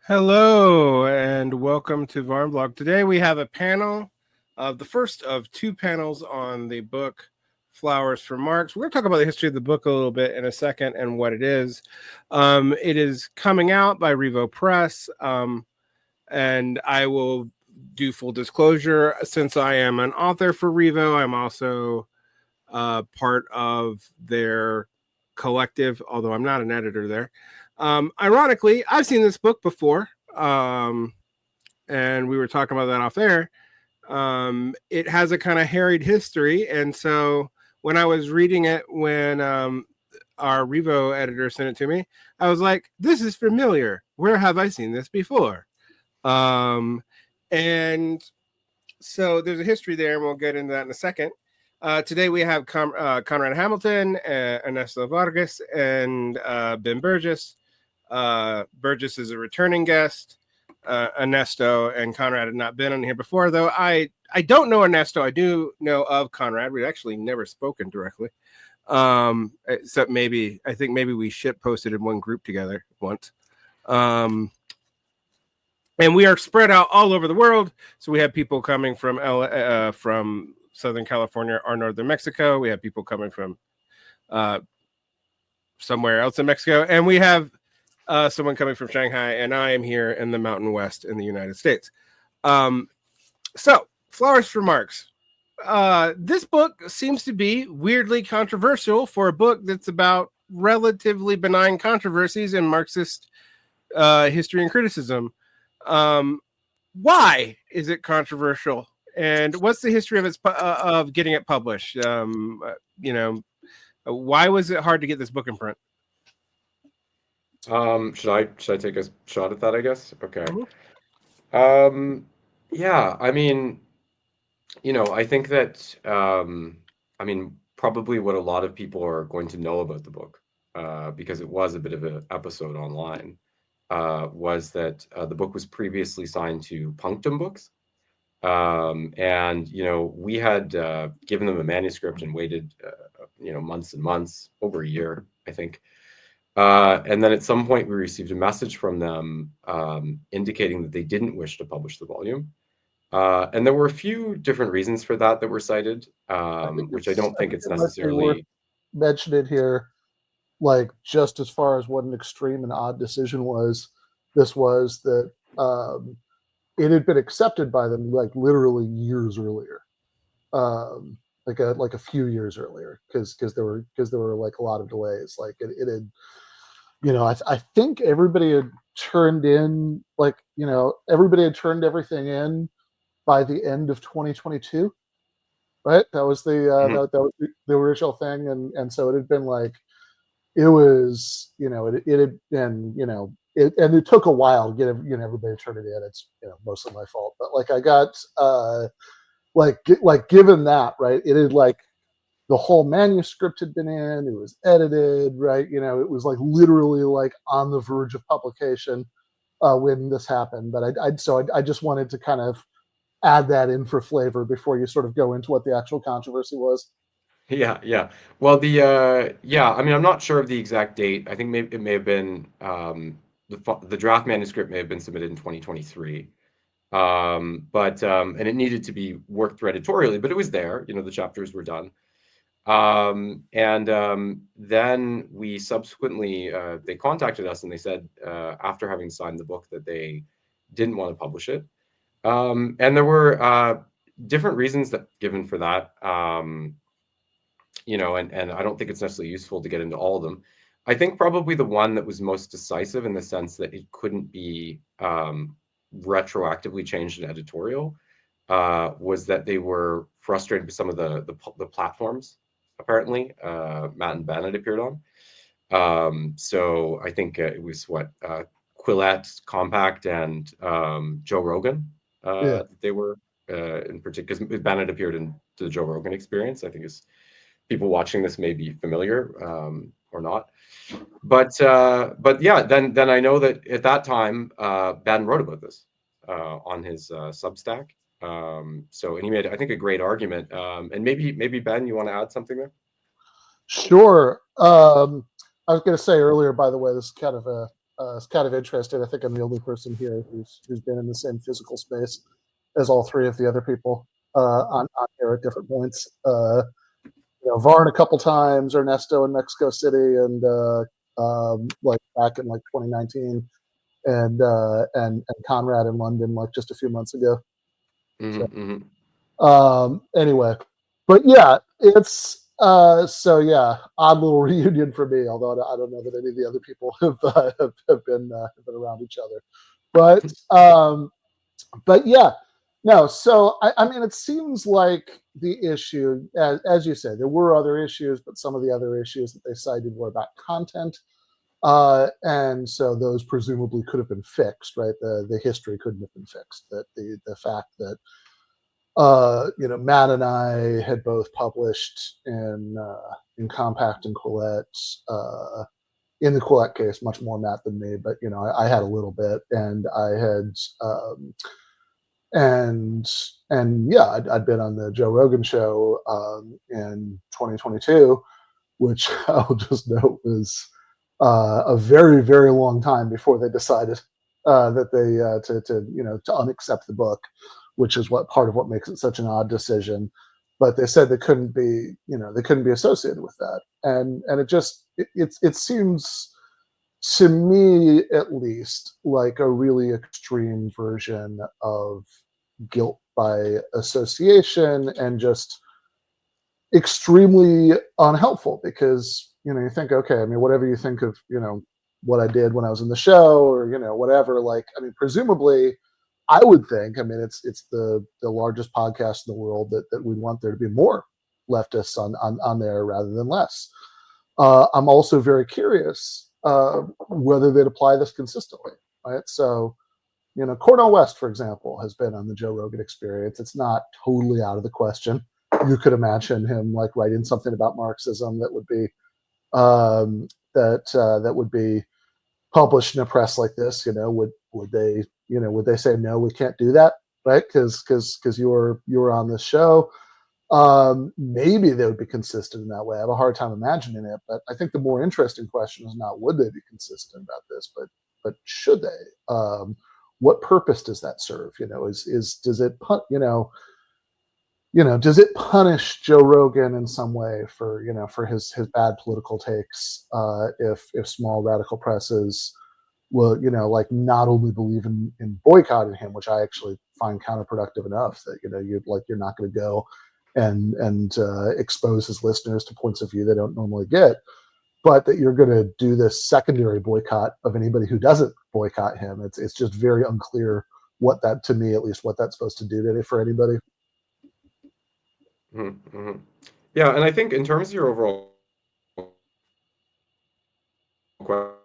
Hello and welcome to Varn Blog. Today we have a panel, the first of two panels on the book Flowers for Marx. We're going to talk about the history of the book a little bit in a second and what it is. It is coming out by Revol Press, and I will do full disclosure. Since I am an author for Revol, I'm also part of their collective, although I'm not an editor there. Ironically, I've seen this book before, and we were talking about that off air. It has a kind of harried history, and so when I was reading it, when our Revol editor sent it to me, I was like, "This is familiar. Where have I seen this before?" And so there's a history there, and we'll get into that in a second. Today we have Conrad Hamilton, Ernesto Vargas, and Ben Burgis. Burgess is a returning guest. Ernesto and Conrad had not been on here before, though I don't know Ernesto. I do know of Conrad. We've actually never spoken directly, except maybe we shit posted in one group together once. And we are spread out all over the world. So we have people coming from from Southern California or Northern Mexico. We have people coming from somewhere else in Mexico. And we have someone coming from Shanghai. And I am here in the Mountain West in the United States. So, Flowers for Marx. This book seems to be weirdly controversial for a book that's about relatively benign controversies in Marxist history and criticism. Why is it controversial? And what's the history of of getting it published? Why was it hard to get this book in print? Should I take a shot at that, I guess? Okay. Yeah, I mean, I think that probably what a lot of people are going to know about the book, because it was a bit of an episode online, was that the book was previously signed to Punctum Books. And we had given them a manuscript and waited months and months, over a year, I think. And then at some point we received a message from them indicating that they didn't wish to publish the volume. And there were a few different reasons for that were cited, which I don't think it's necessarily mentioned here. Like, just as far as what an extreme and odd decision was, this was that it had been accepted by them like literally years earlier, like a few years earlier, because there were like a lot of delays. Like it had, I think everybody had turned in everybody had turned everything in by the end of 2022, right? That was that was the original thing, and so it had been like, it was, it had been, and it took a while to get everybody to turn it in. It's mostly my fault, but like I got given that, right, it had like the whole manuscript had been in, it was edited, right, it was like literally like on the verge of publication when this happened. But I just wanted to kind of add that in for flavor before you sort of go into what the actual controversy was. Yeah. Well, I'm not sure of the exact date. I think maybe it may have been the draft manuscript may have been submitted in 2023. But and it needed to be worked through editorially, but it was there. The chapters were done. Then we subsequently they contacted us and they said, after having signed the book, that they didn't want to publish it. And there were different reasons given for that. And I don't think it's necessarily useful to get into all of them. I think probably the one that was most decisive, in the sense that it couldn't be retroactively changed in editorial, was that they were frustrated with some of the platforms, apparently, Matt and Ben had appeared on. So I think it was Quillette, Compact, and Joe Rogan. They were in particular, because Ben had appeared in the Joe Rogan Experience. I think people watching this may be familiar, or not. But yeah, then I know that at that time Ben wrote about this on his Substack. And he made, I think, a great argument. And maybe Ben, you want to add something there? Sure. I was going to say earlier, by the way, this is kind of a It's kind of interesting. I think I'm the only person here who's been in the same physical space as all three of the other people on here at different points. Varn a couple times, Ernesto in Mexico City, and like back in like 2019, and Conrad in London like just a few months ago. Anyway, but yeah, it's so yeah, odd little reunion for me. Although I don't know that any of the other people have been around each other, but yeah, no. So I mean, it seems like the issue, as you say, there were other issues, but some of the other issues that they cited were about content. And so those presumably could have been fixed, right? The history couldn't have been fixed. That the fact that Matt and I had both published in Compact and Quillette. In the Quillette case, much more Matt than me, but I had a little bit, and I had and yeah, I'd been on the Joe Rogan show in 2022, which I'll just note was a very, very long time before they decided that they to unaccept the book, which is part of what makes it such an odd decision. But they said they couldn't be associated with that, and it seems to me at least like a really extreme version of guilt by association, and just extremely unhelpful, because you think, okay, I mean, whatever you think of what I did when I was in the show, or whatever, like, I mean, presumably I would think, I mean, it's the largest podcast in the world, that we'd want there to be more leftists on there rather than less. I'm also very curious whether they'd apply this consistently, right? So Cornel West, for example, has been on the Joe Rogan Experience. It's not totally out of the question. You could imagine him like writing something about Marxism that would be that would be published in a press like this. Would they say no, we can't do that, right? Because you were on this show. Maybe they would be consistent in that way. I have a hard time imagining it, but I think the more interesting question is not would they be consistent about this, but should they? What purpose does that serve? Does it does it punish Joe Rogan in some way for his bad political takes? If small radical presses will like not only believe in boycotting him, which I actually find counterproductive enough, that you're not going to go and expose his listeners to points of view they don't normally get, but that you're going to do this secondary boycott of anybody who doesn't boycott him. It's just very unclear what that, to me at least, what that's supposed to do today for anybody. Mm-hmm. Yeah, and I think in terms of your overall question,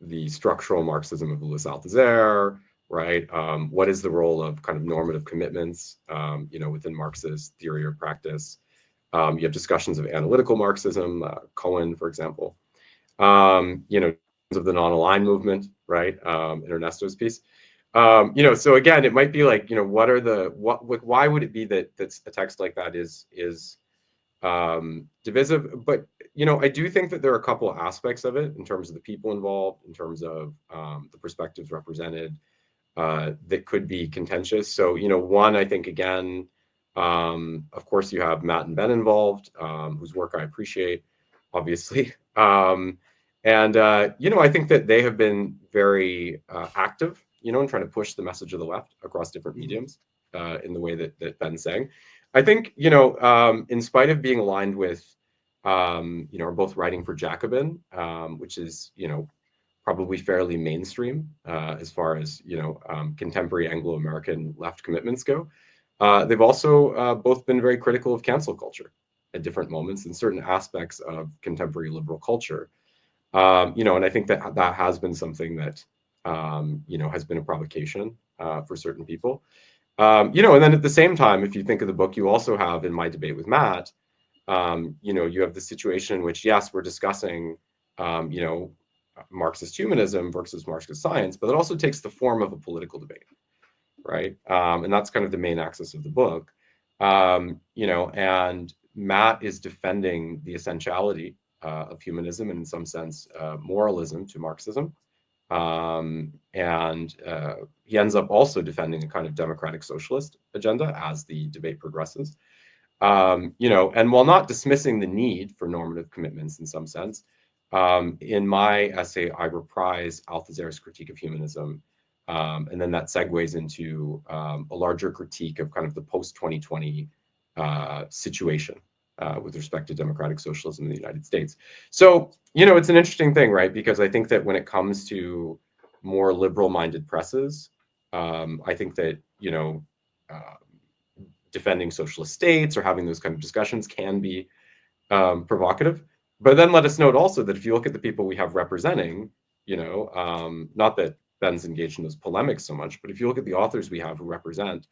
the structural Marxism of Louis Althusser, right? What is the role of kind of normative commitments, within Marxist theory or practice? You have discussions of analytical Marxism, Cohen, for example, of the non-aligned movement, right? In Ernesto's piece. So again, it might be like, why would it be that a text like that is divisive? But I do think that there are a couple of aspects of it in terms of the people involved, in terms of the perspectives represented, that could be contentious. So one, I think, again, of course, you have Matt and Ben involved, whose work I appreciate, obviously. I think that they have been very active, in trying to push the message of the left across different mediums, in the way that Ben's saying. I think, in spite of being aligned with, are both writing for Jacobin, which is, probably fairly mainstream as far as, contemporary Anglo-American left commitments go. They've also both been very critical of cancel culture at different moments in certain aspects of contemporary liberal culture. And I think that has been something that, has been a provocation for certain people. And then at the same time, if you think of the book, you also have, in my debate with Matt, you have the situation in which, yes, we're discussing, Marxist humanism versus Marxist science, but it also takes the form of a political debate, right? And that's kind of the main axis of the book. And Matt is defending the essentiality of humanism and in some sense moralism to Marxism. And he ends up also defending a kind of democratic socialist agenda as the debate progresses. And while not dismissing the need for normative commitments in some sense, in my essay, I reprise Althusser's critique of humanism. And then that segues into a larger critique of kind of the post-2020 situation with respect to democratic socialism in the United States. So, it's an interesting thing, right? Because I think that when it comes to more liberal-minded presses, I think that, defending socialist states or having those kind of discussions can be provocative. But then let us note also that if you look at the people we have representing, not that Ben's engaged in those polemics so much, but if you look at the authors we have who represent,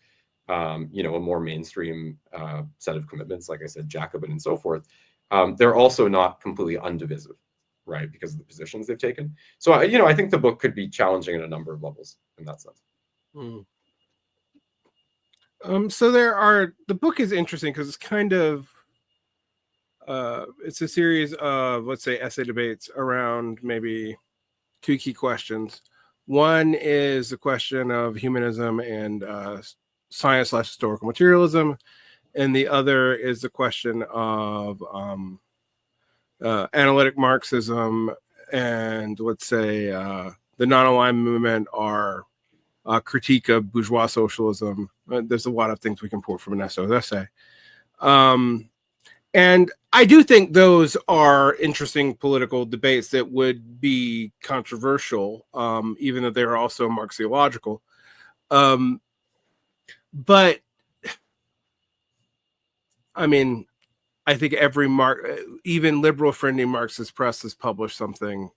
a more mainstream set of commitments, like I said, Jacobin and so forth, they're also not completely undivisive, right, because of the positions they've taken. So, I think the book could be challenging at a number of levels in that sense. So the book is interesting because it's kind of, it's a series of, let's say, essay debates around maybe two key questions. One is the question of humanism and science/historical materialism, and the other is the question of analytic Marxism and, let's say, the non-aligned movement, are critique of bourgeois socialism. There's a lot of things we can pull from Ernesto's essay. And I do think those are interesting political debates that would be controversial, even though they're also Marxiological. But I mean, I think even liberal-friendly Marxist press has published something.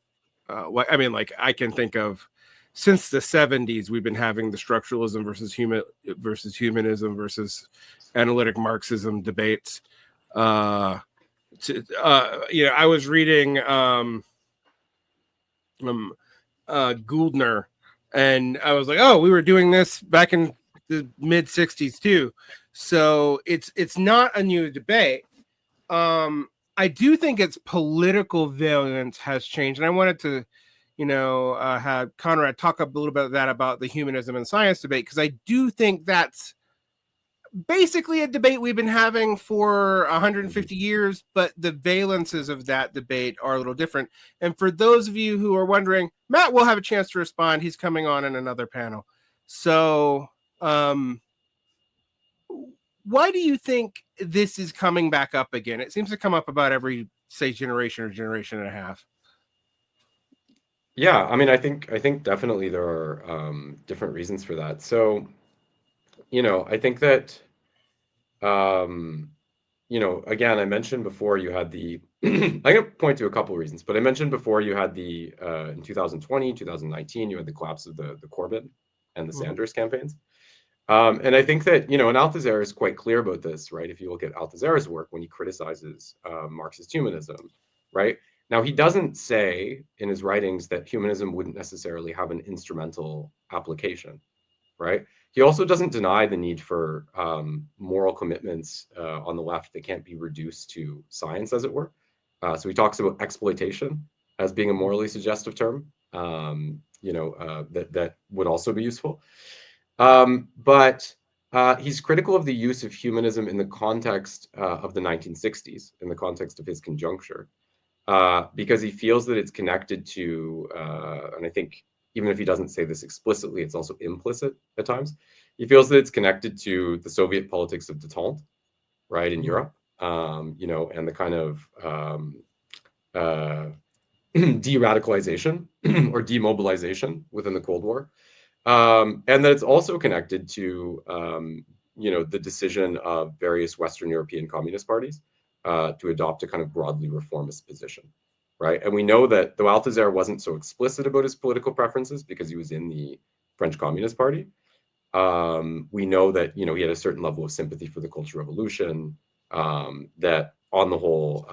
I can think of, since the 70s, we've been having the structuralism versus humanism versus analytic Marxism debates. I was reading Gouldner, and I was like, oh, we were doing this back in the mid 60s too. So it's not a new debate. I do think its political valence has changed, and I wanted to, have Conrad talk a little bit about the humanism and science debate, because I do think that's basically a debate we've been having for 150 years, but the valences of that debate are a little different. And for those of you who are wondering, Matt will have a chance to respond. He's coming on in another panel. So, why do you think this is coming back up again? It seems to come up about every, say, generation or generation and a half. Yeah, I mean, I think definitely there are different reasons for that. So, I think that again, I mentioned before you had the I'm going to point to a couple of reasons, but I mentioned before you had the in 2020, 2019, you had the collapse of the Corbyn and the Sanders campaigns. And I think that, and Althusser is quite clear about this, right? If you look at Althusser's work when he criticizes Marxist humanism, right? Now, he doesn't say in his writings that humanism wouldn't necessarily have an instrumental application, right? He also doesn't deny the need for moral commitments on the left that can't be reduced to science, as it were. So he talks about exploitation as being a morally suggestive term, that would also be useful. But he's critical of the use of humanism in the context of the 1960s, in the context of his conjuncture, because he feels that it's connected to, and I think even if he doesn't say this explicitly, it's also implicit at times. He feels that it's connected to the Soviet politics of détente, right, in Europe, and the kind of de-radicalization or demobilization within the Cold War. And that it's also connected to, the decision of various Western European communist parties to adopt a kind of broadly reformist position, right? And we know that though Althusser wasn't so explicit about his political preferences because he was in the French Communist Party, we know that, he had a certain level of sympathy for the Cultural Revolution, that on the whole,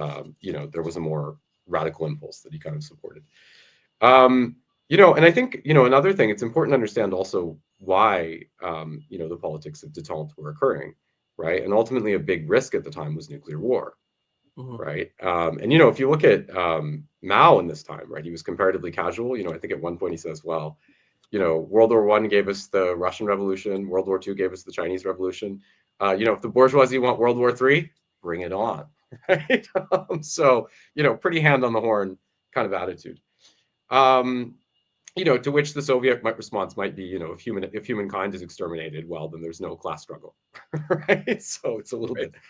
there was a more radical impulse that he kind of supported. And I think, another thing, it's important to understand also why, the politics of détente were occurring. right? And ultimately, a big risk at the time was nuclear war, Mhm. right? And if you look at Mao in this time, right, he was comparatively casual. I think at one point he says, well, World War I gave us the Russian Revolution, World War II gave us the Chinese Revolution. If the bourgeoisie want World War III, bring it on, right? So, pretty hand on the horn kind of attitude. To which the Soviet response might be, if humankind is exterminated, well, then there's no class struggle, right? So it's a little Right. bit.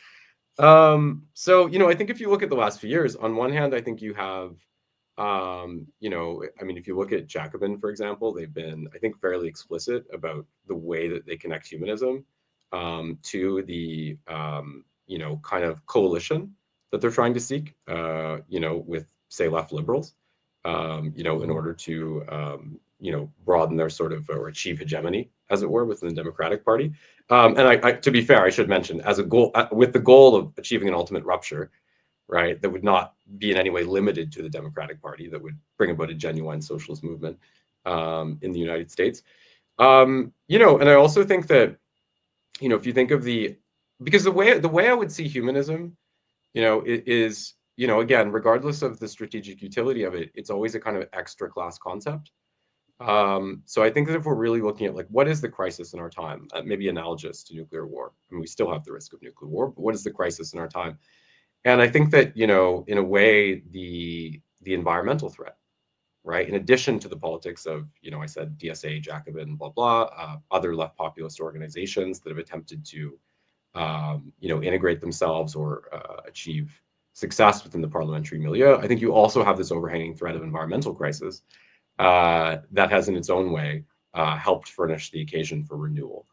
So I think if you look at the last few years, on one hand, I think you have, if you look at Jacobin, for example, they've been, I think, fairly explicit about the way that they connect humanism to the, kind of coalition that they're trying to seek, with, say, left liberals, in order to, broaden their sort of, or achieve hegemony, as it were, within the Democratic Party. And I, to be fair, I should mention, as a goal, with the goal of achieving an ultimate rupture, right, that would not be in any way limited to the Democratic Party, that would bring about a genuine socialist movement in the United States. And I also think that, if you think of because the way I would see humanism, is, again, regardless of the strategic utility of it, it's always a kind of extra class concept. So I think that if we're really looking at, like, what is the crisis in our time, maybe analogous to nuclear war. I mean, we still have the risk of nuclear war, but what is the crisis in our time? And I think that, in a way, the environmental threat, right, in addition to the politics of, I said DSA, Jacobin, blah, blah, other left populist organizations that have attempted to, integrate themselves or achieve success within the parliamentary milieu. I think you also have this overhanging threat of environmental crisis that has, in its own way, helped furnish the occasion for renewal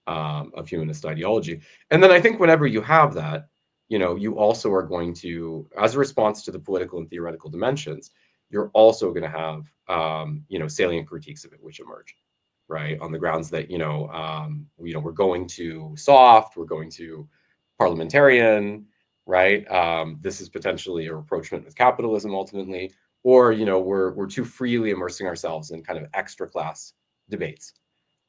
of humanist ideology. And then I think whenever you have that, you also are going to, as a response to the political and theoretical dimensions, you're also going to have, salient critiques of it which emerge, right, on the grounds that, we're going to soft, we're going to parliamentarian, right? This is potentially a rapprochement with capitalism ultimately, or we're too freely immersing ourselves in kind of extra class debates,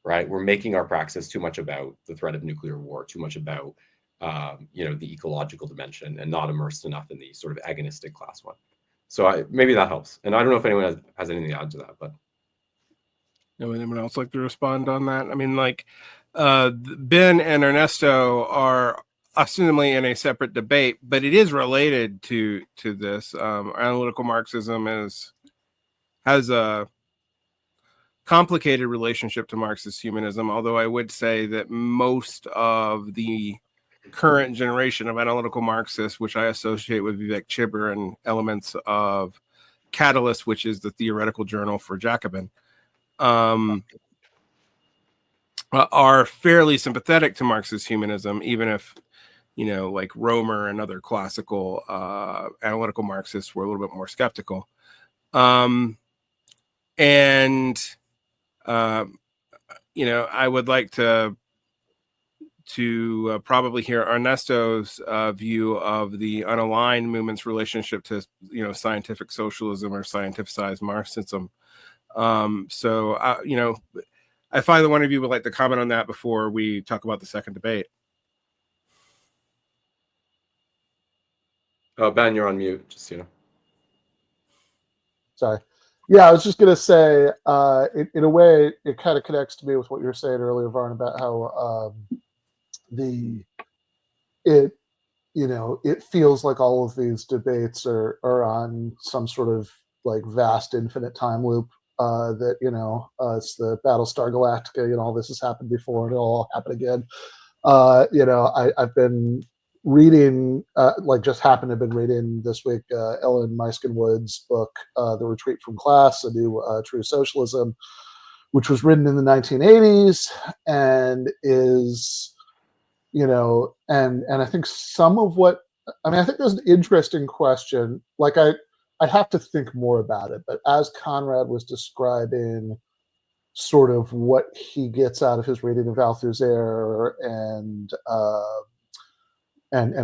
right? We're making our praxis too much about the threat of nuclear war, too much about the ecological dimension, and not immersed enough in the sort of agonistic class one. So maybe that helps. And I don't know if anyone has anything to add to that, but. Anyone else like to respond on that? I mean, like, Ben and Ernesto are ostensibly in a separate debate, but it is related to this. Analytical Marxism has a complicated relationship to Marxist humanism, although I would say that most of the current generation of analytical Marxists, which I associate with Vivek Chibber and elements of Catalyst, which is the theoretical journal for Jacobin, are fairly sympathetic to Marxist humanism, even if, like Romer and other classical analytical Marxists were a little bit more skeptical. I would like to probably hear Ernesto's view of the unaligned movement's relationship to, scientific socialism or scientificized Marxism. I find that one of you would like to comment on that before we talk about the second debate. Ben, you're on mute, just, Sorry. Yeah, I was just going to say, in a way, it kind of connects to me with what you were saying earlier, Varn, about how it feels like all of these debates are on some sort of like vast infinite time loop. That it's the Battlestar Galactica. All this has happened before, and it'll all happen again. I've been reading, just happened to have been reading this week, Ellen Meiskenwood's book, The Retreat from Class, A New True Socialism, which was written in the 1980s and is, and I think some of what, I think there's an interesting question. Like I'd have to think more about it, but as Conrad was describing sort of what he gets out of his reading of Althusser and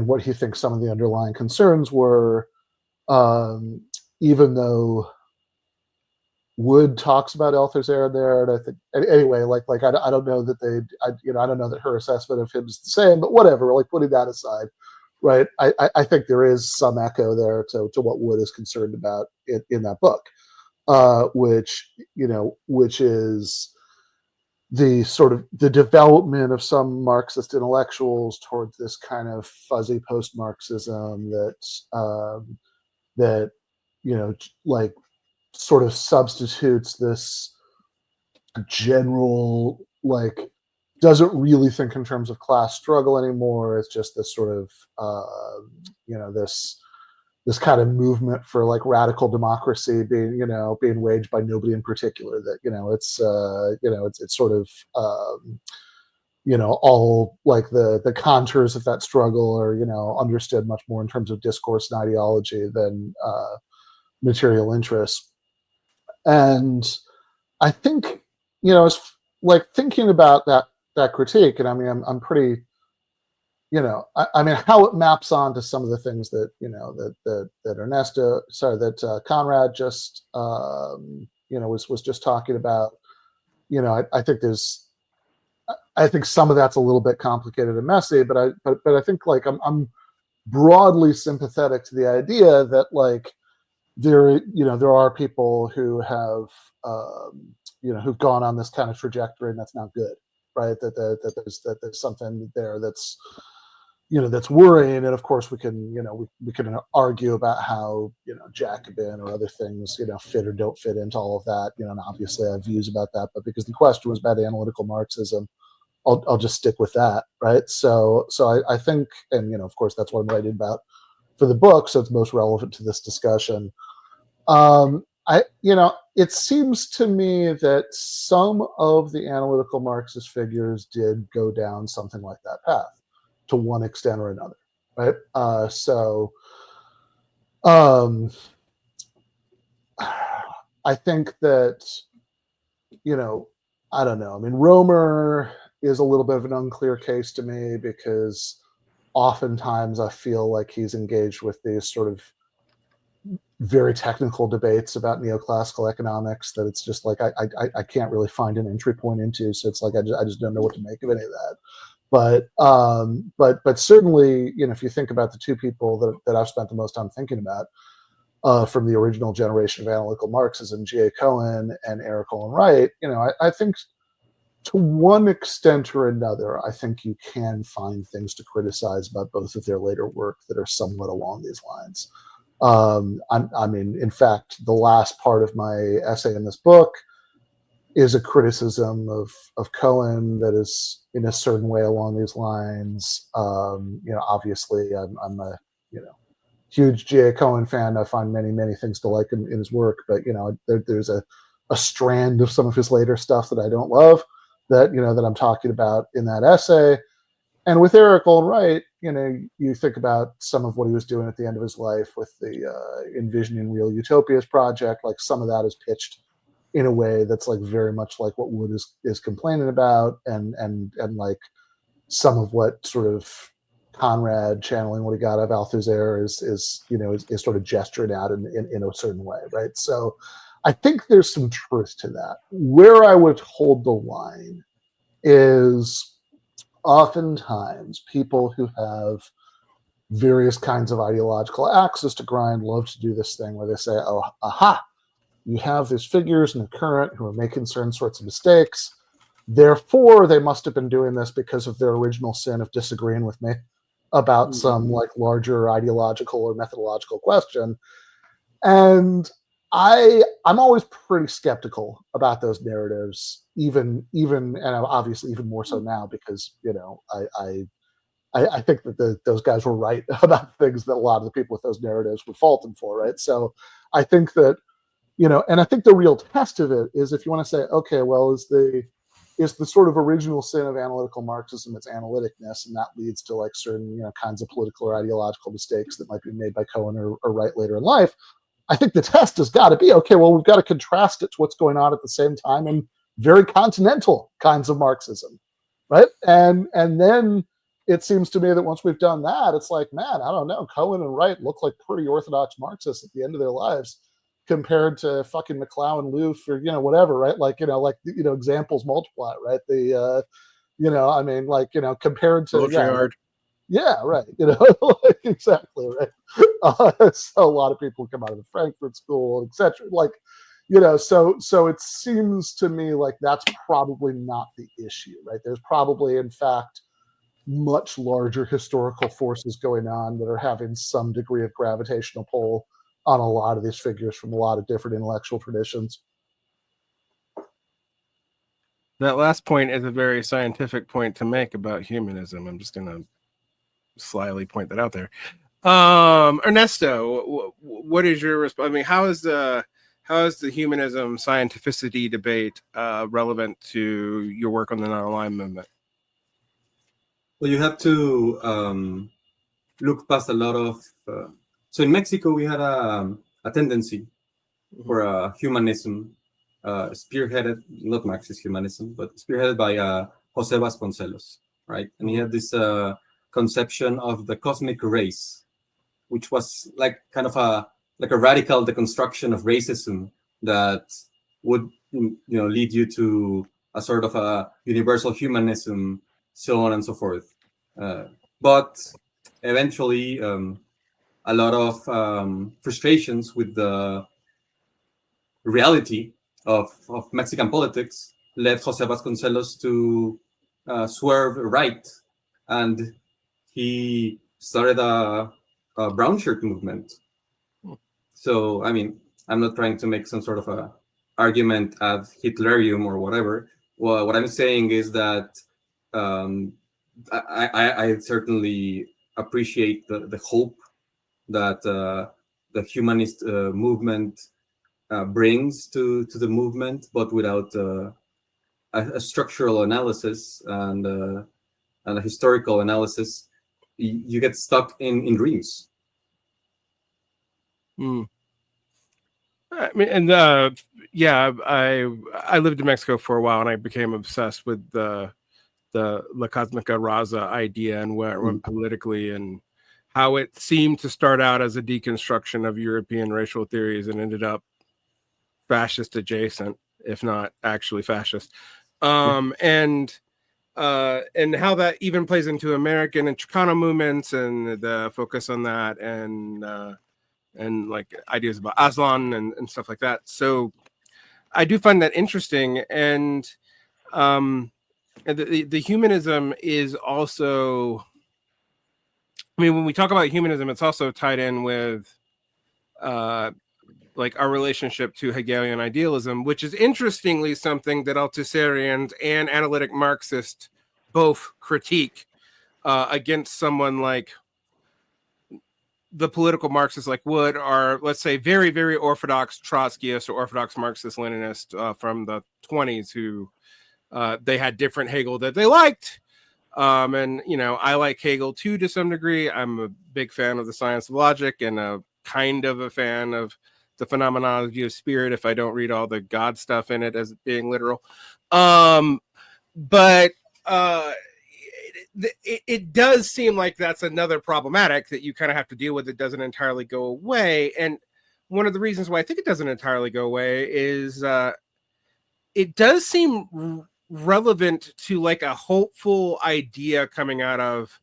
what he thinks some of the underlying concerns were, even though Wood talks about Althusser there, and I think anyway, I don't know that I don't know that her assessment of him is the same, but whatever. Like putting that aside, right? I think there is some echo there to what Wood is concerned about in that book, which is the sort of the development of some Marxist intellectuals towards this kind of fuzzy post-Marxism that like sort of substitutes this general, like, doesn't really think in terms of class struggle anymore. It's just this sort of this kind of movement for like radical democracy being waged by nobody in particular. That it's sort of all like the contours of that struggle are understood much more in terms of discourse and ideology than material interests. And I think it's like thinking about that critique, and I mean I'm pretty I mean how it maps onto some of the things that that Conrad just was just talking about. I think some of that's a little bit complicated and messy, but I think like I'm broadly sympathetic to the idea that like there are people who have who've gone on this kind of trajectory, and that's not good, right? That there's something there that's that's worrying. And of course we can we can argue about how Jacobin or other things fit or don't fit into all of that, and obviously I have views about that, but because the question was about analytical Marxism, I'll just stick with that, right? So I think, and of course that's what I'm writing about for the book, so it's most relevant to this discussion. It seems to me that some of the analytical Marxist figures did go down something like that path to one extent or another, right? I think that I don't know. I mean, Romer is a little bit of an unclear case to me, because oftentimes I feel like he's engaged with these sort of very technical debates about neoclassical economics that it's just like I can't really find an entry point into. So it's like I just don't know what to make of any of that. But certainly, if you think about the two people that I've spent the most time thinking about from the original generation of analytical Marxism, G.A. Cohen and Eric Olin Wright, I think to one extent or another, I think you can find things to criticize about both of their later work that are somewhat along these lines. I mean, in fact, the last part of my essay in this book is a criticism of Cohen that is in a certain way along these lines. Obviously, I'm a huge J.A. Cohen fan. I find many things to like in his work, but there's a strand of some of his later stuff that I don't love, that that I'm talking about in that essay. And with Eric Olin Wright, you think about some of what he was doing at the end of his life with the Envisioning Real Utopias project. Like some of that is pitched in a way that's like very much like what Wood is complaining about, and like some of what sort of Conrad channeling what he got out of Althusser is sort of gestured out in a certain way, right? So I think there's some truth to that. Where I would hold the line is oftentimes people who have various kinds of ideological axes to grind love to do this thing where they say, oh, aha, you have these figures in the current who are making certain sorts of mistakes. Therefore, they must have been doing this because of their original sin of disagreeing with me about some like larger ideological or methodological question. And I'm always pretty skeptical about those narratives, even and obviously even more so now, because I think that those guys were right about things that a lot of the people with those narratives would fault them for, right? So I think that and I think the real test of it is if you want to say, okay, well, is the sort of original sin of analytical Marxism its analyticness, and that leads to like certain kinds of political or ideological mistakes that might be made by Cohen or Wright later in life. I think the test has got to be, okay, well, we've got to contrast it to what's going on at the same time in very continental kinds of Marxism, right? And then it seems to me that once we've done that, it's like, man, I don't know, Cohen and Wright look like pretty orthodox Marxists at the end of their lives. compared to fucking McClown, Loof, or whatever, right? Like examples multiply, right? I mean, like compared to Baudrillard. yeah, right. Like, exactly, right. So a lot of people come out of the Frankfurt School, etc. Like, so it seems to me like that's probably not the issue, right? There's probably, in fact, much larger historical forces going on that are having some degree of gravitational pull on a lot of these figures from a lot of different intellectual traditions. That last point is a very scientific point to make about humanism. I'm just going to slyly point that out there. Ernesto, what is your response? I mean, how is the humanism scientificity debate relevant to your work on the non-aligned movement? Well, you have to look past a lot of. So in Mexico, we had a tendency for humanism, spearheaded, not Marxist humanism, but spearheaded by José Vasconcelos, right? And he had this conception of the cosmic race, which was like kind of a radical deconstruction of racism that would lead you to a sort of a universal humanism, so on and so forth. But eventually, a lot of frustrations with the reality of Mexican politics led José Vasconcelos to swerve right, and he started a brown shirt movement. So, I mean, I'm not trying to make some sort of a argument ad Hitlerium or whatever. Well, what I'm saying is that I certainly appreciate the hope that the humanist movement brings to the movement, but without a structural analysis and a historical analysis, you get stuck in dreams. I mean, and yeah, I lived in Mexico for a while, and I became obsessed with the La Cosmica Raza idea and where it went politically, and how it seemed to start out as a deconstruction of European racial theories and ended up fascist adjacent, if not actually fascist. And how that even plays into American and Chicano movements and the focus on that, and like ideas about Aslan and stuff like that. So I do find that interesting. And the humanism is also, I mean, when we talk about humanism, it's also tied in with like our relationship to Hegelian idealism, which is interestingly something that Althuserians and analytic Marxists both critique against someone like the political Marxists like Wood, are, let's say, very, very orthodox Trotskyist or orthodox Marxist Leninist from the 20s who they had different Hegel that they liked. And, I like Hegel too, to some degree. I'm a big fan of the science of logic and a kind of a fan of the phenomenology of spirit, if I don't read all the God stuff in it as being literal. But it does seem like that's another problematic that you kind of have to deal with. It doesn't entirely go away. And one of the reasons why I think it doesn't entirely go away is it does seem relevant to like a hopeful idea coming out of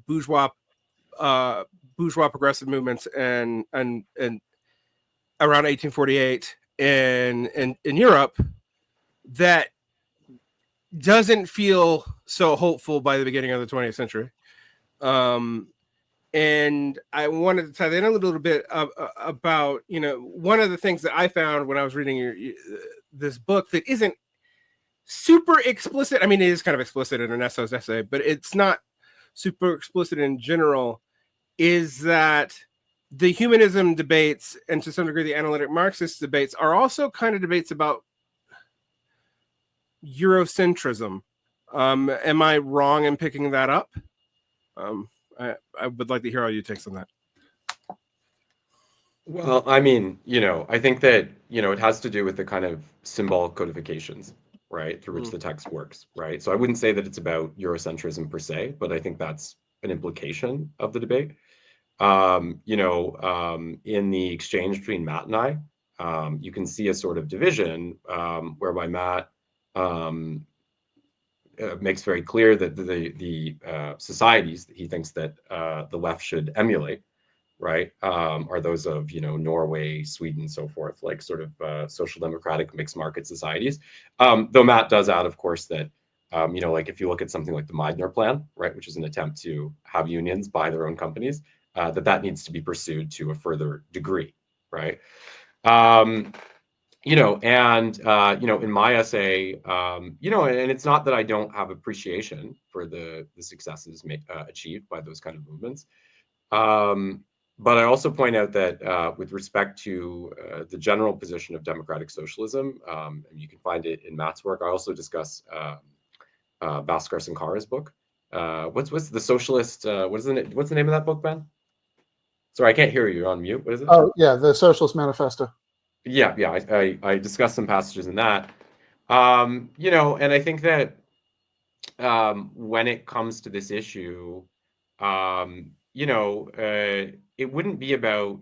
bourgeois progressive movements and around 1848 in Europe that doesn't feel so hopeful by the beginning of the 20th century. And I wanted to tie that in a little bit about, one of the things that I found when I was reading this book that isn't super explicit. I mean, it is kind of explicit in Ernesto's essay, but it's not super explicit in general, is that the humanism debates, and to some degree the analytic Marxist debates, are also kind of debates about Eurocentrism. Am I wrong in picking that up? I would like to hear all your takes on that. Well, I mean, I think that, it has to do with the kind of symbolic codifications, right, through which the text works, right? So I wouldn't say that it's about Eurocentrism per se, but I think that's an implication of the debate. in the exchange between Matt and I, you can see a sort of division whereby Matt makes very clear that the societies that he thinks that the left should emulate, right, are those of Norway, Sweden, so forth, like sort of social democratic mixed market societies. Though Matt does add, of course, that like if you look at something like the Meidner Plan, right, which is an attempt to have unions buy their own companies, that needs to be pursued to a further degree, right? In my essay, and it's not that I don't have appreciation for the successes achieved by those kind of movements. But I also point out that with respect to the general position of democratic socialism, and you can find it in Matt's work, I also discuss Bhaskar Sankara's book. What's the socialist? What's the name of that book, Ben? Sorry, I can't hear you. You're on mute. What is it? Oh, yeah, the Socialist Manifesto. Yeah. I discussed some passages in that. And I think that when it comes to this issue, it wouldn't be about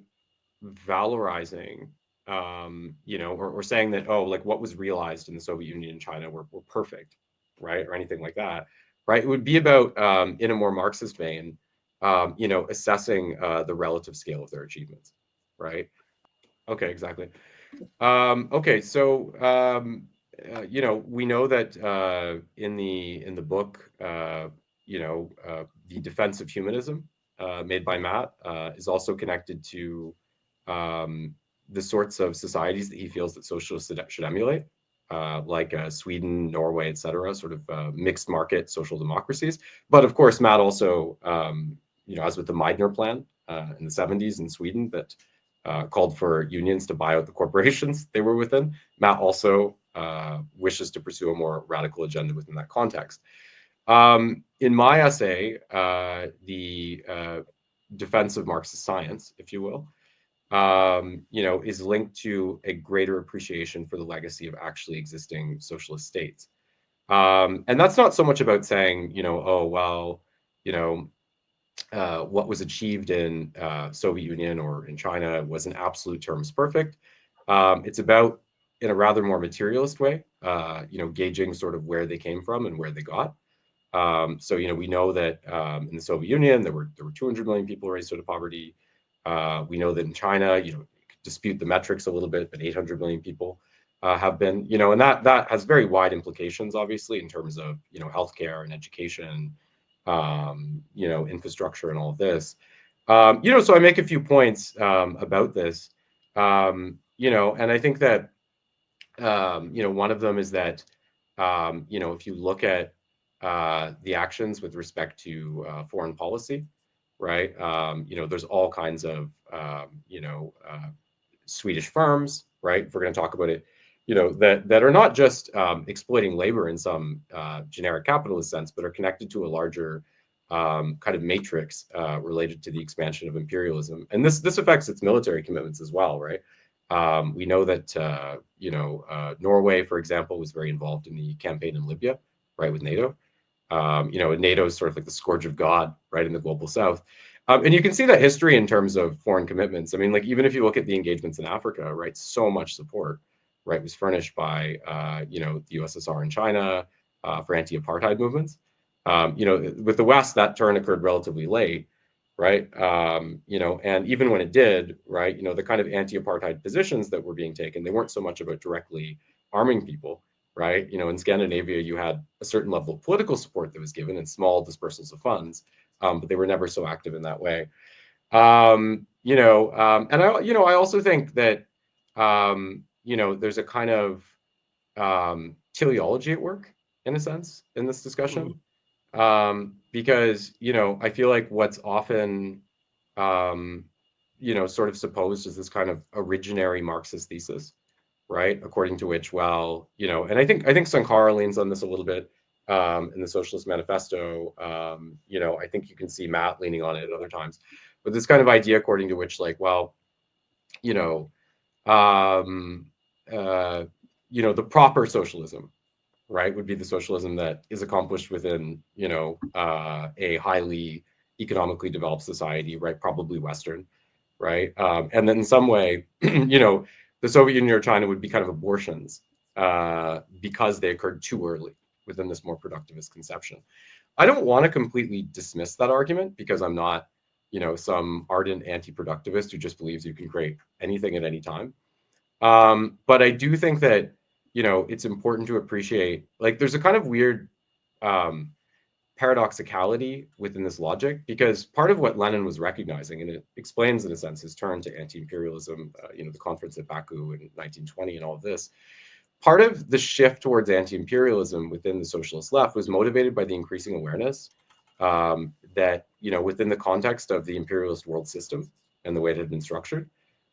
valorizing, or saying that, oh, like what was realized in the Soviet Union and China were perfect, right, or anything like that, right? It would be about, in a more Marxist vein, assessing the relative scale of their achievements, right? Okay, exactly. Okay, so we know that in the book, the defense of humanism made by Matt is also connected to the sorts of societies that he feels that socialists should emulate, like Sweden, Norway, etc., sort of mixed market social democracies. But of course, Matt also, as with the Meidner Plan in the 70s in Sweden, that called for unions to buy out the corporations they were within. Matt also wishes to pursue a more radical agenda within that context. In my essay, the defense of Marxist science, if you will, is linked to a greater appreciation for the legacy of actually existing socialist states. And that's not so much about saying, oh, well, what was achieved in Soviet Union or in China was in absolute terms perfect. It's about, in a rather more materialist way, gauging sort of where they came from and where they got. So we know that in the Soviet Union there were 200 million people raised out of poverty. We know that in China, you could dispute the metrics a little bit, but 800 million people have been, and that has very wide implications, obviously, in terms of healthcare and education, infrastructure and all of this. So I make a few points about this, and I think that one of them is that if you look at the actions with respect to foreign policy, right? There's all kinds of Swedish firms, right? If we're going to talk about it, that are not just exploiting labor in some generic capitalist sense, but are connected to a larger kind of matrix related to the expansion of imperialism, and this affects its military commitments as well, right? We know that Norway, for example, was very involved in the campaign in Libya, right, with NATO. NATO is sort of like the scourge of God, right, in the global South. And you can see that history in terms of foreign commitments. I mean, like even if you look at the engagements in Africa, right, so much support, right, was furnished by the USSR and China for anti-apartheid movements. With the West, that turn occurred relatively late, right? And even when it did, right, the kind of anti-apartheid positions that were being taken, they weren't so much about directly arming people, right? In Scandinavia, you had a certain level of political support that was given and small dispersals of funds, but they were never so active in that way. And I also think that there's a kind of teleology at work, in a sense, in this discussion, because I feel like what's often sort of supposed is this kind of originary Marxist thesis, right? According to which, well, and I think Sankara leans on this a little bit in the Socialist Manifesto. I think you can see Matt leaning on it at other times, but this kind of idea according to which, like, well, the proper socialism, right, would be the socialism that is accomplished within, a highly economically developed society, right? Probably Western, right? And then in some way, you know, the Soviet Union or China would be kind of abortions because they occurred too early within this more productivist conception. I don't want to completely dismiss that argument because I'm not, you know, some ardent anti-productivist who just believes you can create anything at any time. But I do think that, you know, it's important to appreciate, like, there's a kind of weird paradoxicality within this logic, because part of what Lenin was recognizing, and it explains in a sense his turn to anti-imperialism, you know, the conference at Baku in 1920 and all of this, part of the shift towards anti-imperialism within the socialist left was motivated by the increasing awareness that, you know, within the context of the imperialist world system and the way it had been structured,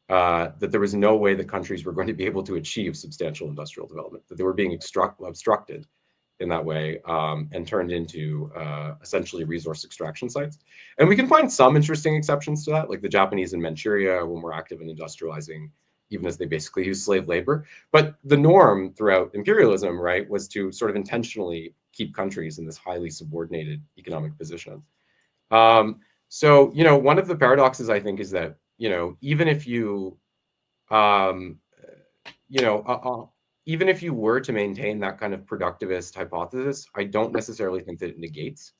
that there was no way that countries were going to be able to achieve substantial industrial development, that they were being obstructed in that way and turned into essentially resource extraction sites. And we can find some interesting exceptions to that, like the Japanese in Manchuria, when we're active in industrializing, even as they basically use slave labor. But the norm throughout imperialism, right, was to sort of intentionally keep countries in this highly subordinated economic position. So, you know, one of the paradoxes, I think, is that, you know, even if you, you know, even if you were to maintain that kind of productivist hypothesis, I don't necessarily think that it negates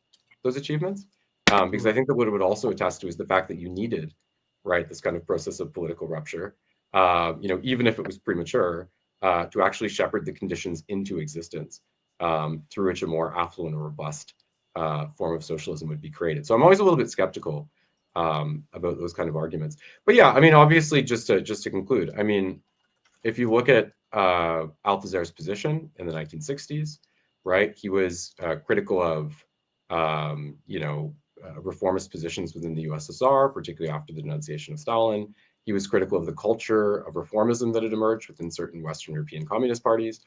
those achievements, because I think that what it would also attest to is the fact that you needed, right, this kind of process of political rupture, you know, even if it was premature, to actually shepherd the conditions into existence through which a more affluent or robust form of socialism would be created. So I'm always a little bit skeptical about those kind of arguments. But yeah, I mean, obviously, just to conclude, I mean, if you look at Althusser's position in the 1960s, right, he was critical of, you know, reformist positions within the USSR, particularly after the denunciation of Stalin. He was critical of the culture of reformism that had emerged within certain Western European communist parties.